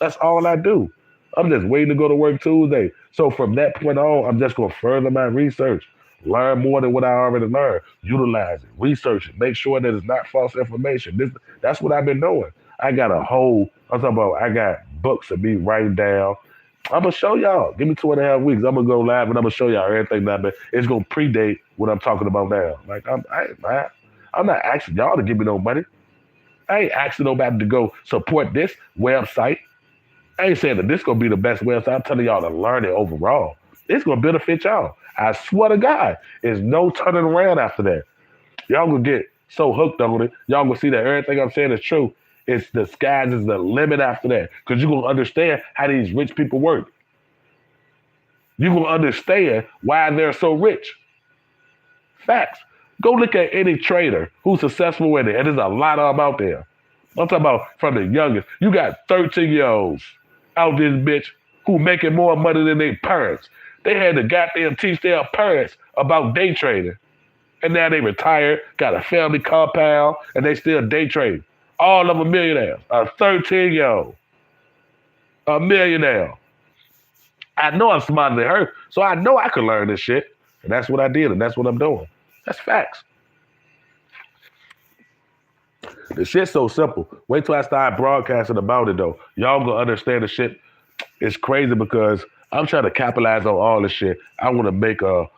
S1: That's all I do. I'm just waiting to go to work Tuesday. So from that point on, I'm just going to further my research, learn more than what I already learned, utilize it, research it, make sure that it's not false information. That's what I've been doing. I got I got books of me writing down I'm gonna show y'all. Give me 2.5 weeks. I'm gonna go live and I'm gonna show y'all everything that it's gonna predate what I'm talking about now. Like I'm not asking y'all to give me no money. I ain't asking nobody to go support this website. I ain't saying that this gonna be the best website. I'm telling y'all to learn it overall. It's gonna benefit y'all. I swear to God, there's no turning around after that. Y'all gonna get so hooked on it. Y'all gonna see that everything I'm saying is true. It's the skies is the limit after that. Because you're gonna understand how these rich people work. You're gonna understand why they're so rich. Facts. Go look at any trader who's successful with it, and there's a lot of them out there. I'm talking about from the youngest. You got 13-year-olds out this bitch who making more money than their parents. They had to goddamn teach their parents about day trading. And now they retired, got a family compound, and they still day trade. All of them millionaires. A 13-year-old, a millionaire. I know I'm smarter than her, so I know I can learn this shit. And that's what I did, and that's what I'm doing. That's facts. The shit's so simple. Wait till I start broadcasting about it, though. Y'all gonna understand the shit. It's crazy because I'm trying to capitalize on all this shit. I want to make a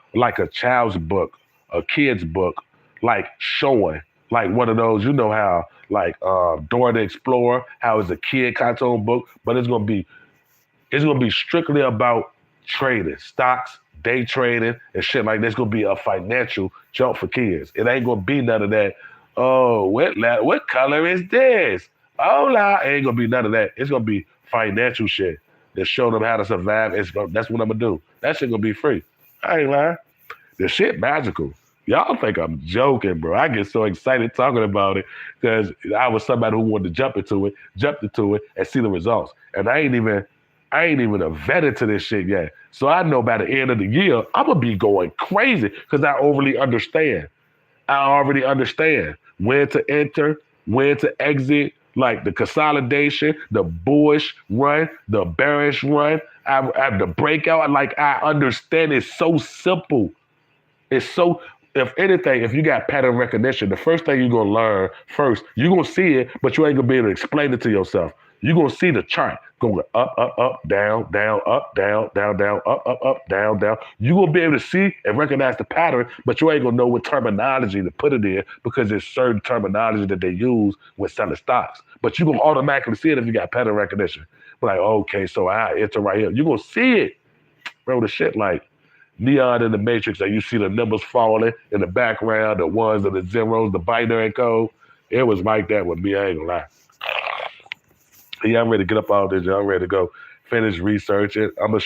S1: child's book, a kid's book, like showing, like one of those, you know how, like Dora the Explorer, how it's a kid cartoon book, but it's gonna be strictly about trading, stocks, day trading, and shit like that. It's gonna be a financial jump for kids. It ain't gonna be none of that. Oh, what color is this? Oh, it ain't gonna be none of that. It's gonna be financial shit that show them how to survive. That's what I'm gonna do. That shit gonna be free. I ain't lying. The shit magical. Y'all think I'm joking, bro. I get so excited talking about it because I was somebody who wanted to jumped into it, and see the results. And I ain't even a vetted to this shit yet. So I know by the end of the year, I'm gonna be going crazy because I overly understand. I already understand when to enter, when to exit, like the consolidation, the bullish run, the bearish run, the breakout. Like I understand it's so simple. It's so, if anything, if you got pattern recognition, the first thing you're gonna learn first, you're gonna see it, but you ain't gonna be able to explain it to yourself. You're gonna see the chart going up, up, up, down, down, up, down, down, down, up, down, down. You're gonna be able to see and recognize the pattern, but you ain't gonna know what terminology to put it in because there's certain terminology that they use when selling stocks. But you're gonna automatically see it if you got pattern recognition. Like, okay, so I enter right here. You're gonna see it. Bro, the shit like Neon in the Matrix, that you see the numbers falling in the background, the ones and the zeros, the binary code. It was like that with me, I ain't gonna lie. Yeah, I'm ready to get up all this. I'm ready to go finish researching. I'm gonna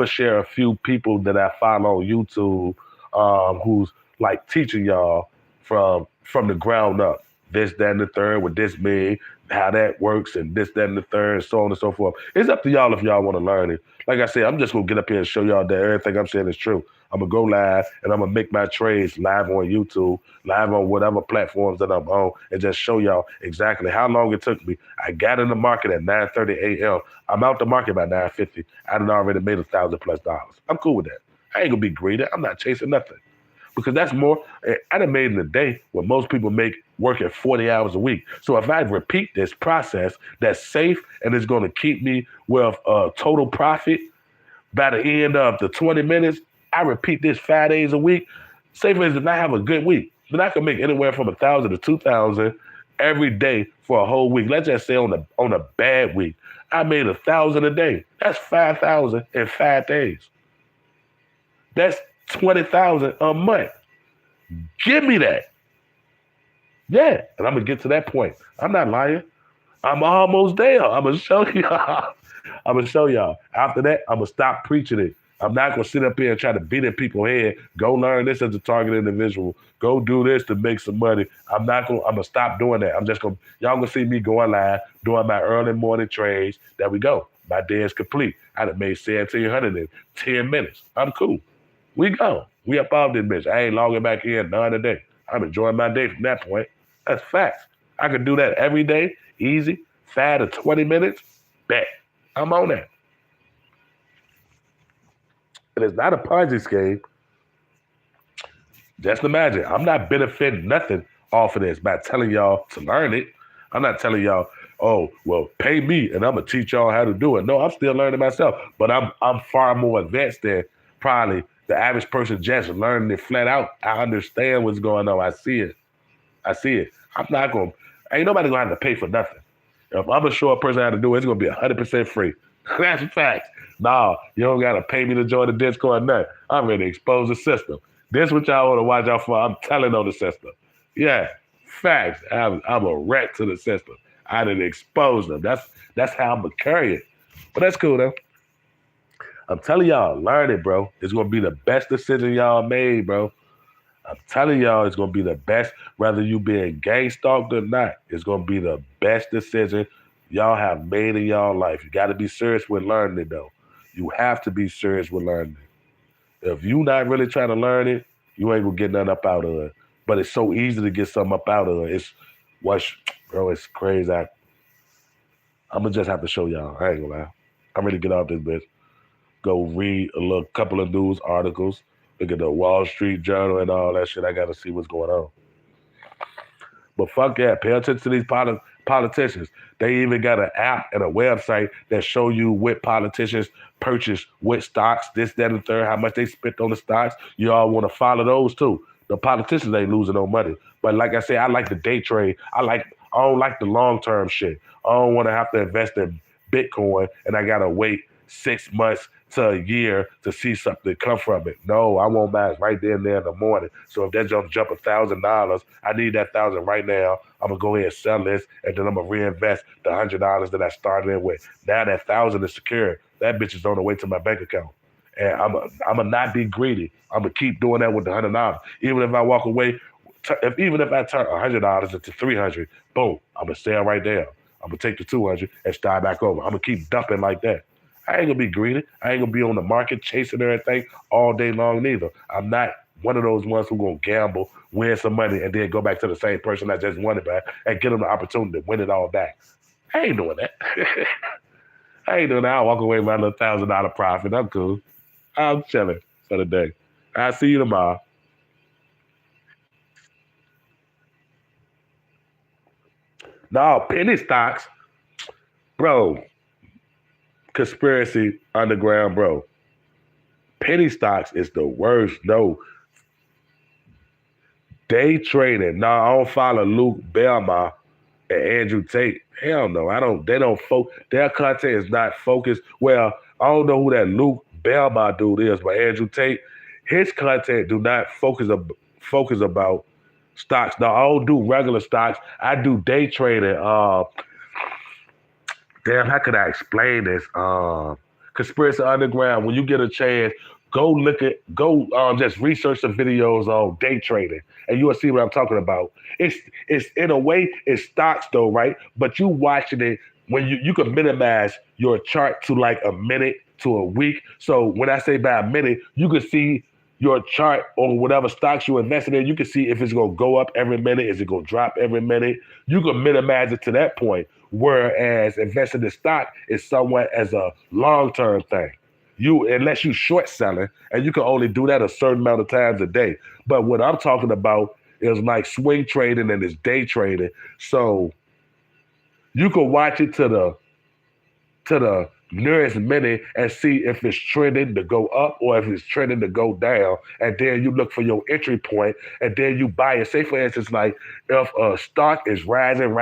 S1: share a few people that I follow on YouTube, who's like teaching y'all from the ground up. This, that, and the third, what this mean, how that works, and this, that, and the third, and so on and so forth. It's up to y'all if y'all want to learn it. Like I said, I'm just gonna get up here and show y'all that everything I'm saying is true. I'm gonna go live and I'm gonna make my trades live on YouTube, live on whatever platforms that I'm on, and just show y'all exactly how long it took me. I got in the market at 9:30 a.m. I'm out the market by 9:50. I done already made $1,000+. I'm cool with that. I ain't gonna be greedy. I'm not chasing nothing. Because that's more, I done made in a day what most people make working 40 hours a week. So if I repeat this process that's safe and it's going to keep me with total profit by the end of the 20 minutes, I repeat this 5 days a week. Say for instance, I have a good week, then I can make anywhere from 1,000 to 2,000 every day for a whole week. Let's just say on a bad week, I made 1,000 a day. That's 5,000 in 5 days. That's 20,000 a month. Give me that. Yeah, and I'm gonna get to that point. I'm not lying. I'm almost there. I'm gonna show y'all. I'm gonna show y'all. After that, I'm gonna stop preaching it. I'm not gonna sit up here and try to beat in people's head. Go learn this as a target individual. Go do this to make some money. I'm gonna stop doing that. Y'all gonna see me going live, doing my early morning trades. There we go. My day is complete. I done made 1,700 in 10 minutes. I'm cool. We go. We up off this bitch. I ain't logging back in none a day. I'm enjoying my day from that point. That's facts. I can do that every day, easy, 5 to 20 minutes. Bet. I'm on that. And it's not a Ponzi scheme. Just imagine, I'm not benefiting nothing off of this by telling y'all to learn it. I'm not telling y'all, oh, well, pay me and I'm gonna teach y'all how to do it. No, I'm still learning myself, but I'm far more advanced than probably the average person just learning it flat out. I understand what's going on. I see it. I see it. I'm not gonna. Ain't nobody gonna have to pay for nothing. If I'm gonna show a person how to do it, it's gonna be 100% free. That's a fact. Nah, you don't gotta pay me to join the Discord. Nothing. I'm ready to expose the system. This what y'all want to watch out for. I'm telling on the system. Yeah, facts. I'm a rat to the system. I didn't expose them. That's how I'm gonna carry it. But that's cool though. I'm telling y'all, learn it, bro. It's gonna be the best decision y'all made, bro. I'm telling y'all, it's gonna be the best, whether you being gang stalked or not. It's gonna be the best decision y'all have made in y'all life. You got to be serious with learning it, though. You have to be serious with learning it. If you not really trying to learn it, you ain't gonna get nothing up out of it. But it's so easy to get something up out of it. Bro, it's crazy. I'm gonna just have to show y'all. I ain't gonna lie. I'm ready to get off this bitch. Go read a little couple of news articles. Look at the Wall Street Journal and all that shit. I got to see what's going on. But fuck that. Pay attention to these politicians. They even got an app and a website that show you what politicians purchase, what stocks, this, that, and the third, how much they spent on the stocks. You all want to follow those too. The politicians ain't losing no money. But like I say, I like the day trade. I don't like the long-term shit. I don't want to have to invest in Bitcoin and I got to wait 6 months to a year to see something come from it. No, I want mine right there and there in the morning. So if that jump $1,000, I need that 1,000 right now. I'm gonna go ahead and sell this, and then I'm gonna reinvest the $100 that I started in with. Now that 1,000 is secure. That bitch is on the way to my bank account, and I'm gonna not be greedy. I'm gonna keep doing that with the $100. Even if I walk away, even if I turn $100 into 300, boom, I'm gonna sell right there. I'm gonna take the 200 and start back over. I'm gonna keep dumping like that. I ain't gonna be greedy. I ain't gonna be on the market chasing everything all day long neither. I'm not one of those ones who gonna gamble, win some money, and then go back to the same person I just won it back and get them the opportunity to win it all back. I ain't doing that. I ain't doing that. I'll walk away with my little $1,000 profit. I'm cool. I'm chilling for the day. I'll see you tomorrow. No, penny stocks, bro. Conspiracy underground, bro. Penny stocks is the worst. No, day trading. No, I don't follow Luke Belmar and Andrew Tate. Hell no, I don't. They don't their content is not focused. Well, I don't know who that Luke Belmar dude is, but Andrew Tate, his content do not focus about stocks. Now I don't do regular stocks. I do day trading. Damn, how could I explain this? Conspiracy Underground, when you get a chance, just research the videos on day trading and you will see what I'm talking about. It's in a way, it's stocks though, right? But you watching it when you can minimize your chart to like a minute to a week. So when I say by a minute, you can see your chart on whatever stocks you invested in. You can see if it's gonna go up every minute, is it gonna drop every minute? You can minimize it to that point. Whereas investing in stock is somewhat as a long-term thing. Unless you short selling, and you can only do that a certain amount of times a day. But what I'm talking about is like swing trading and it's day trading. So you can watch it to the nearest minute and see if it's trending to go up or if it's trending to go down. And then you look for your entry point and then you buy it. Say, for instance, like if a stock is rising,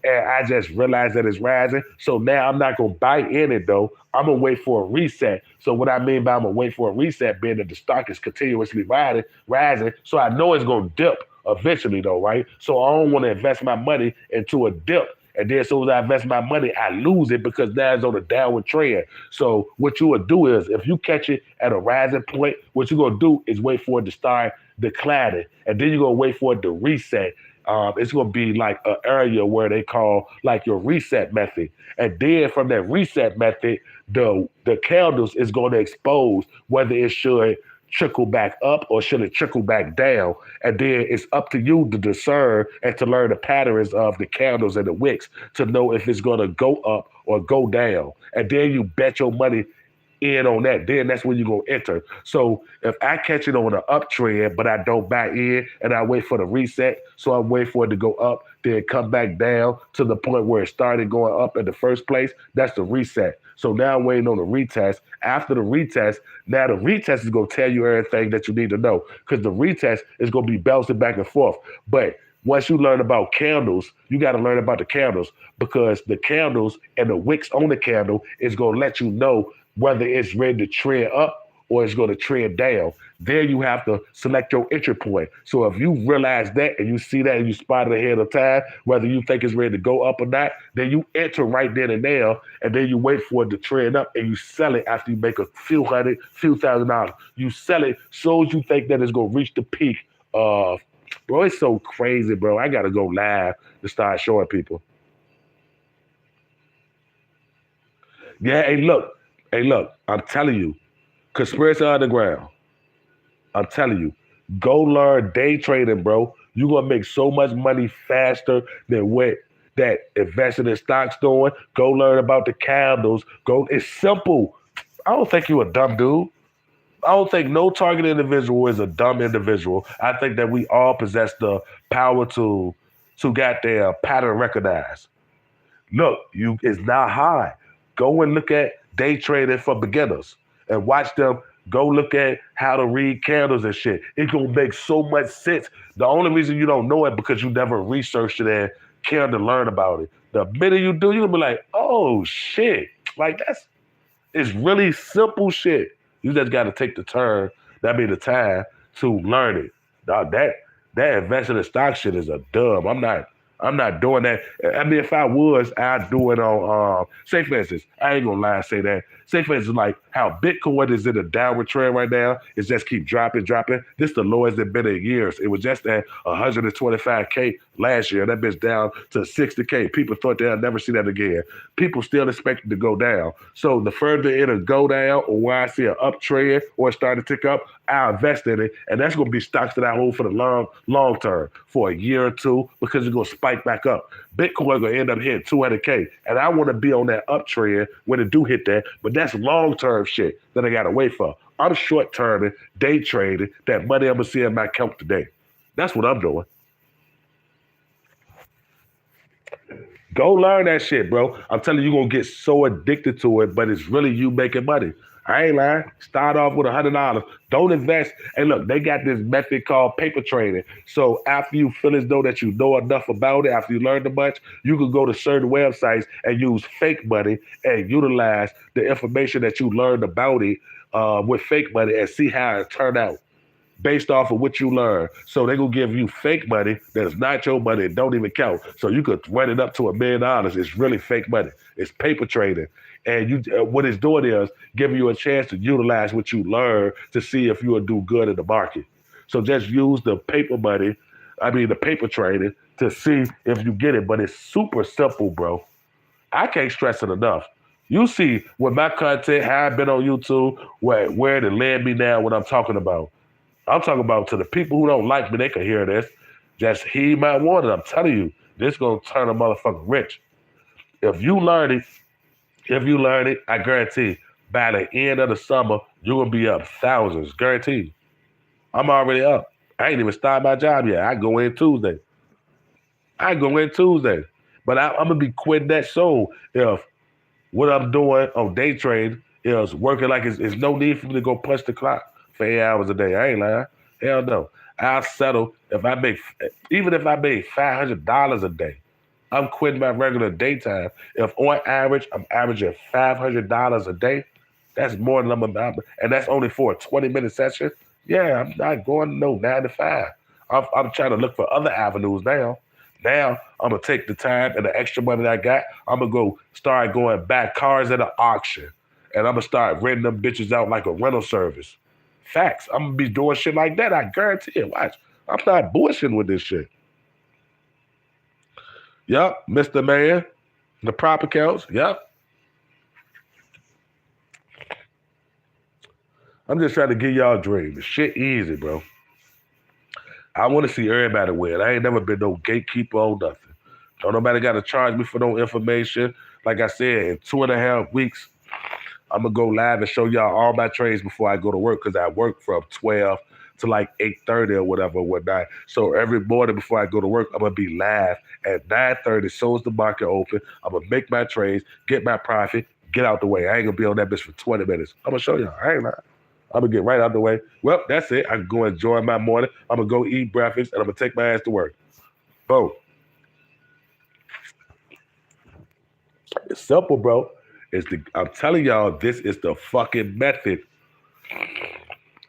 S1: and I just realized that it's rising. So now I'm not going to buy in it, though. I'm going to wait for a reset. So what I mean by I'm going to wait for a reset, being that the stock is continuously rising. So I know it's going to dip eventually, though, right? So I don't want to invest my money into a dip. And then as soon as I invest my money, I lose it because now it's on a downward trend. So what you would do is if you catch it at a rising point, what you're going to do is wait for it to start declining. And then you're going to wait for it to reset. It's going to be like an area where they call like your reset method. And then from that reset method, the candles is going to expose whether it should trickle back up or should it trickle back down? And then it's up to you to discern and to learn the patterns of the candles and the wicks to know if it's going to go up or go down. And then you bet your money in on that, then that's when you're going to enter. So if I catch it on an uptrend, but I don't buy in and I wait for the reset, so I wait for it to go up, then come back down to the point where it started going up in the first place, that's the reset. So now I'm waiting on the retest. After the retest, now the retest is going to tell you everything that you need to know because the retest is going to be bouncing back and forth. But once you learn about candles, you got to learn about the candles because the candles and the wicks on the candle is going to let you know whether it's ready to trend up or it's going to trend down. There you have to select your entry point. So if you realize that and you see that and you spot it ahead of time, whether you think it's ready to go up or not, then you enter right then and there, and then you wait for it to trend up and you sell it after you make a few hundred, few $1,000s. You sell it so as you think that it's going to reach the peak of, bro, it's so crazy, bro. I got to go live to start showing people. Yeah, hey, look, I'm telling you, Conspiracy Underground, I'm telling you, go learn day trading, bro. You're going to make so much money faster than what that investing in stocks doing. Go learn about the candles. It's simple. I don't think you're a dumb dude. I don't think no target individual is a dumb individual. I think that we all possess the power to goddamn pattern recognize. Look, it's not hard. Go and look at day trading for beginners and watch them go look at how to read candles and shit. It's gonna make so much sense. The only reason you don't know it because you never researched it and cared to learn about it. The minute you do, you're gonna be like, oh shit. Like it's really simple shit. You just gotta take the turn, that be the time to learn it. Dog, that investing in stock shit is a dumb. I'm not doing that. I mean, if I was, I'd do it on, say for instance, I ain't gonna lie and say that. Say for instance, like how Bitcoin is in a downward trend right now, it just keep dropping. This is the lowest it's been in years. It was just at 125K last year. That bitch down to 60K. People thought they'll never see that again. People still expect it to go down. So the further it'll go down or where I see an uptrend or it start to tick up, I'll invest in it. And that's gonna be stocks that I hold for the long term, for a year or two, because it's gonna spike back up. Bitcoin gonna end up hitting 200K. And I wanna be on that uptrend when it do hit that, but that's long-term shit that I gotta wait for. I'm short-terming, day trading, that money I'm gonna see in my account today. That's what I'm doing. Go learn that shit, bro. I'm telling you, you're gonna get so addicted to it, but it's really you making money. I ain't lying. Start off with $100. Don't invest. And look, they got this method called paper trading. So after you feel as though that you know enough about it, after you learned a bunch, you can go to certain websites and use fake money and utilize the information that you learned about it with fake money and see how it turned out based off of what you learn. So they're going to give you fake money that is not your money and don't even count. So you could run it up to $1 million. It's really fake money. It's paper trading. And what it's doing is giving you a chance to utilize what you learn to see if you will do good in the market. So just use the paper money, the paper trading to see if you get it. But it's super simple, bro. I can't stress it enough. You see with my content, how I've been on YouTube, where it led me now, what I'm talking about. I'm talking about to the people who don't like me, they can hear this. Just heed my warning. I'm telling you, this is going to turn a motherfucker rich. If you learn it, I guarantee by the end of the summer, you're going to be up thousands. Guaranteed. I'm already up. I ain't even started my job yet. I go in Tuesday. But I'm going to be quitting that soon if what I'm doing on day trade is working like it's no need for me to go punch the clock for 8 hours a day. I ain't lying. Hell no. I'll settle even if I make $500 a day. I'm quitting my regular daytime. If on average, I'm averaging $500 a day, that's more than I'm about, and that's only for a 20-minute session. Yeah, I'm not going no 9 to 5. I'm trying to look for other avenues now. Now I'm gonna take the time and the extra money that I got. I'm gonna go start going back cars at an auction, and I'm gonna start renting them bitches out like a rental service. Facts. I'm gonna be doing shit like that. I guarantee it. Watch. I'm not bullshitting with this shit. Yep, Mr. Man. The prop accounts. Yep. I'm just trying to give y'all a dream. The shit easy, bro. I want to see everybody win. I ain't never been no gatekeeper or nothing. Don't nobody got to charge me for no information. Like I said, in 2.5 weeks, I'm gonna go live and show y'all all my trades before I go to work because I work from 12 to like 8:30 or whatever one night. So every morning before I go to work, I'm gonna be live at 9:30. As soon as the market open, I'm gonna make my trades, get my profit, get out the way. I ain't gonna be on that bitch for 20 minutes. I'm gonna show y'all. I ain't lying. I'm gonna get right out the way. Well, that's it. I can go enjoy my morning. I'm gonna go eat breakfast and I'm gonna take my ass to work. Boom. It's simple, bro. I'm telling y'all, this is the fucking method.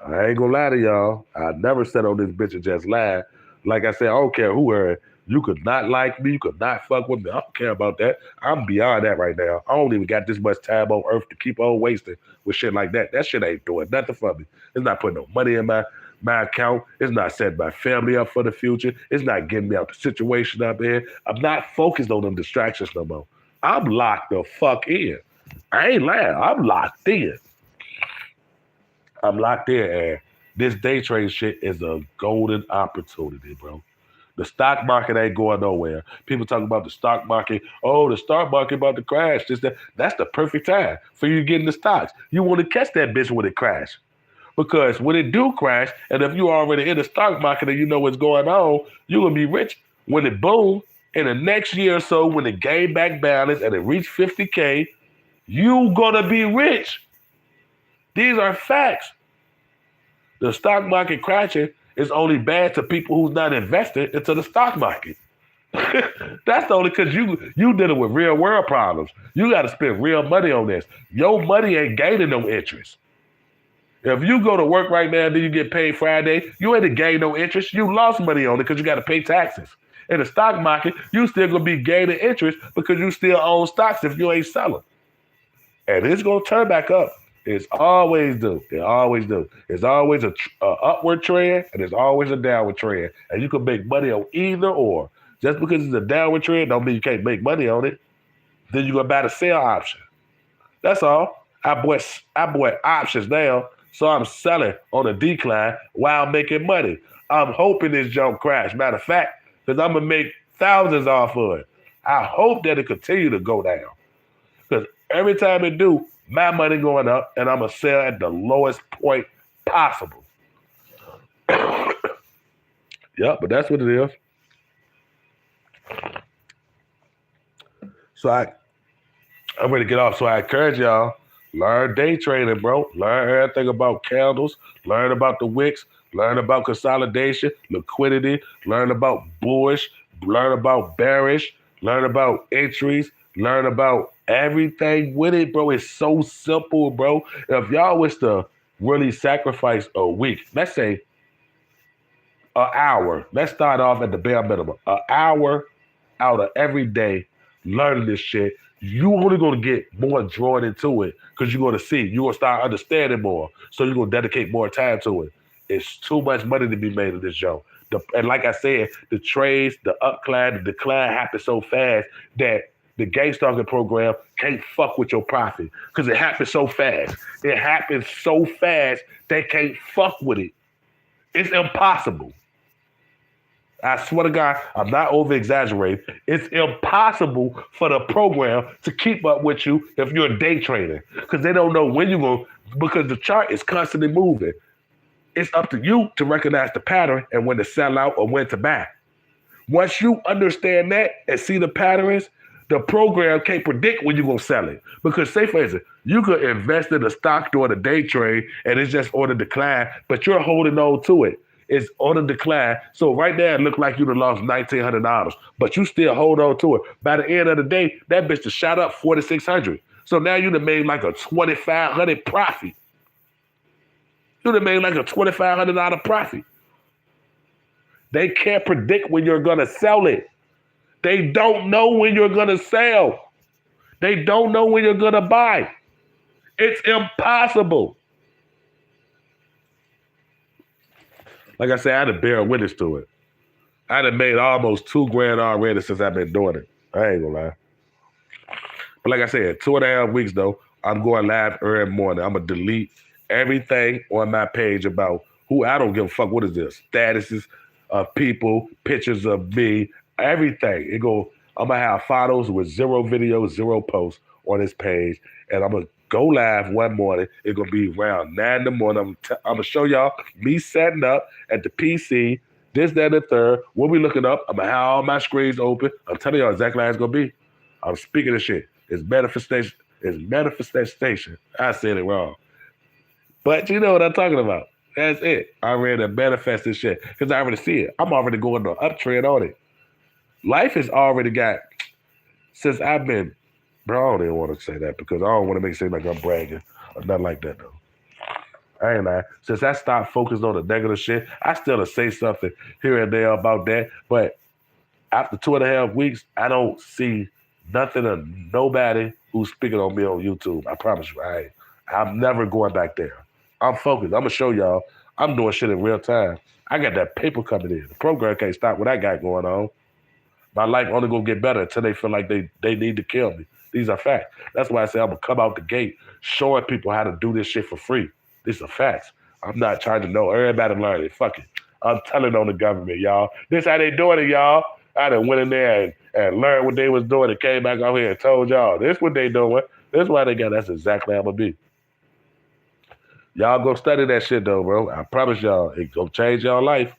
S1: I ain't gonna lie to y'all. I never said on this bitch and just lie. Like I said, I don't care who heard. You could not like me. You could not fuck with me. I don't care about that. I'm beyond that right now. I don't even got this much time on earth to keep on wasting with shit like that. That shit ain't doing nothing for me. It's not putting no money in my account. It's not setting my family up for the future. It's not getting me out the situation I'm in. I'm not focused on them distractions no more. I'm locked the fuck in. I ain't lying. I'm locked in. I'm locked in, and this day trade shit is a golden opportunity, bro. The stock market ain't going nowhere. People talk about the stock market. Oh, the stock market about to crash. That's the perfect time for you to get in the stocks. You want to catch that bitch when it crash. Because when it do crash, and if you already in the stock market and you know what's going on, you're going to be rich when it boom. In the next year or so, when it gain back balance and it reach 50K, you going to be rich. These are facts. The stock market crashing is only bad to people who's not invested into the stock market. That's only because you dealing with real world problems. You got to spend real money on this. Your money ain't gaining no interest. If you go to work right now and then you get paid Friday, you ain't gain no interest. You lost money on it because you got to pay taxes. In the stock market, you still going to be gaining interest because you still own stocks if you ain't selling. And it's going to turn back up. It's always do. It always do. It's always a upward trend and it's always a downward trend. And you can make money on either or. Just because it's a downward trend don't mean you can't make money on it. Then you're going to buy the sell option. That's all. I bought options now, so I'm selling on a decline while making money. I'm hoping this jump crash. Matter of fact, because I'm going to make thousands off of it. I hope that it continue to go down. Because every time it do, my money going up, and I'm going to sell at the lowest point possible. Yeah, but that's what it is. So I'm ready to get off. So I encourage y'all, learn day trading, bro. Learn everything about candles. Learn about the wicks. Learn about consolidation, liquidity. Learn about bullish. Learn about bearish. Learn about entries. Learn about everything with it, bro. It's so simple, bro. If y'all was to really sacrifice a week, let's say an hour. Let's start off at the bare minimum. An hour out of every day learning this shit. You only going to get more drawn into it because you're going to see. You're going to start understanding more. So you're going to dedicate more time to it. It's too much money to be made in this show. And like I said, the trades, the upcline, the decline happens so fast that the game stalking program can't fuck with your profit because it happens so fast. It happens so fast they can't fuck with it. It's impossible. I swear to God, I'm not over-exaggerating. It's impossible for the program to keep up with you if you're a day trader because they don't know when you're going to, because the chart is constantly moving. It's up to you to recognize the pattern and when to sell out or when to buy. Once you understand that and see the patterns, the program can't predict when you're going to sell it. Because say, for instance, you could invest in a stock during a day trade and it's just on the decline, but you're holding on to it. It's on the decline. So right now, it looked like you'd have lost $1,900, but you still hold on to it. By the end of the day, that bitch just shot up $4,600. So now you'd have made like a $2,500 profit. You'd have made like a $2,500 profit. They can't predict when you're going to sell it. They don't know when you're going to sell. They don't know when you're going to buy. It's impossible. Like I said, I had to bear witness to it. I done made almost $2,000 already since I've been doing it. I ain't gonna lie. But like I said, 2.5 weeks though, I'm going live every morning. I'm gonna delete everything on my page about who I don't give a fuck. What is this? Statuses of people, pictures of me, everything. I'm gonna have photos with 0 videos, 0 posts on this page, and I'm gonna go live one morning. It's gonna be around 9 in the morning. I'm gonna show y'all me setting up at the PC, this, that, and the third. What we looking up? I'm gonna have all my screens open. I'm telling y'all exactly how it's gonna be. I'm speaking of shit. It's manifestation. It's manifestation. I said it wrong. But you know what I'm talking about. That's it. I'm ready to manifest this shit. Because I already see it. I'm already going on an uptrend on it. Life has already got, since I've been, bro, I don't even want to say that because I don't want to make it seem like I'm bragging or nothing like that, though. I ain't lying. Since I stopped focusing on the negative shit, I still say something here and there about that. But after 2.5 weeks, I don't see nothing or nobody who's speaking on me on YouTube. I promise you, I'm never going back there. I'm focused. I'm gonna show y'all. I'm doing shit in real time. I got that paper coming in. The program can't stop what I got going on. My life only gonna get better until they feel like they need to kill me. These are facts. That's why I say I'm gonna come out the gate showing people how to do this shit for free. These are facts. I'm not trying to know. Everybody learn it. Fuck it. I'm telling on the government, y'all. This how they doing it, y'all. I done went in there and learned what they was doing and came back out here and told y'all, this what they doing. This why they got. That's exactly how I'm gonna be. Y'all go study that shit though, bro. I promise y'all, it gonna change y'all life.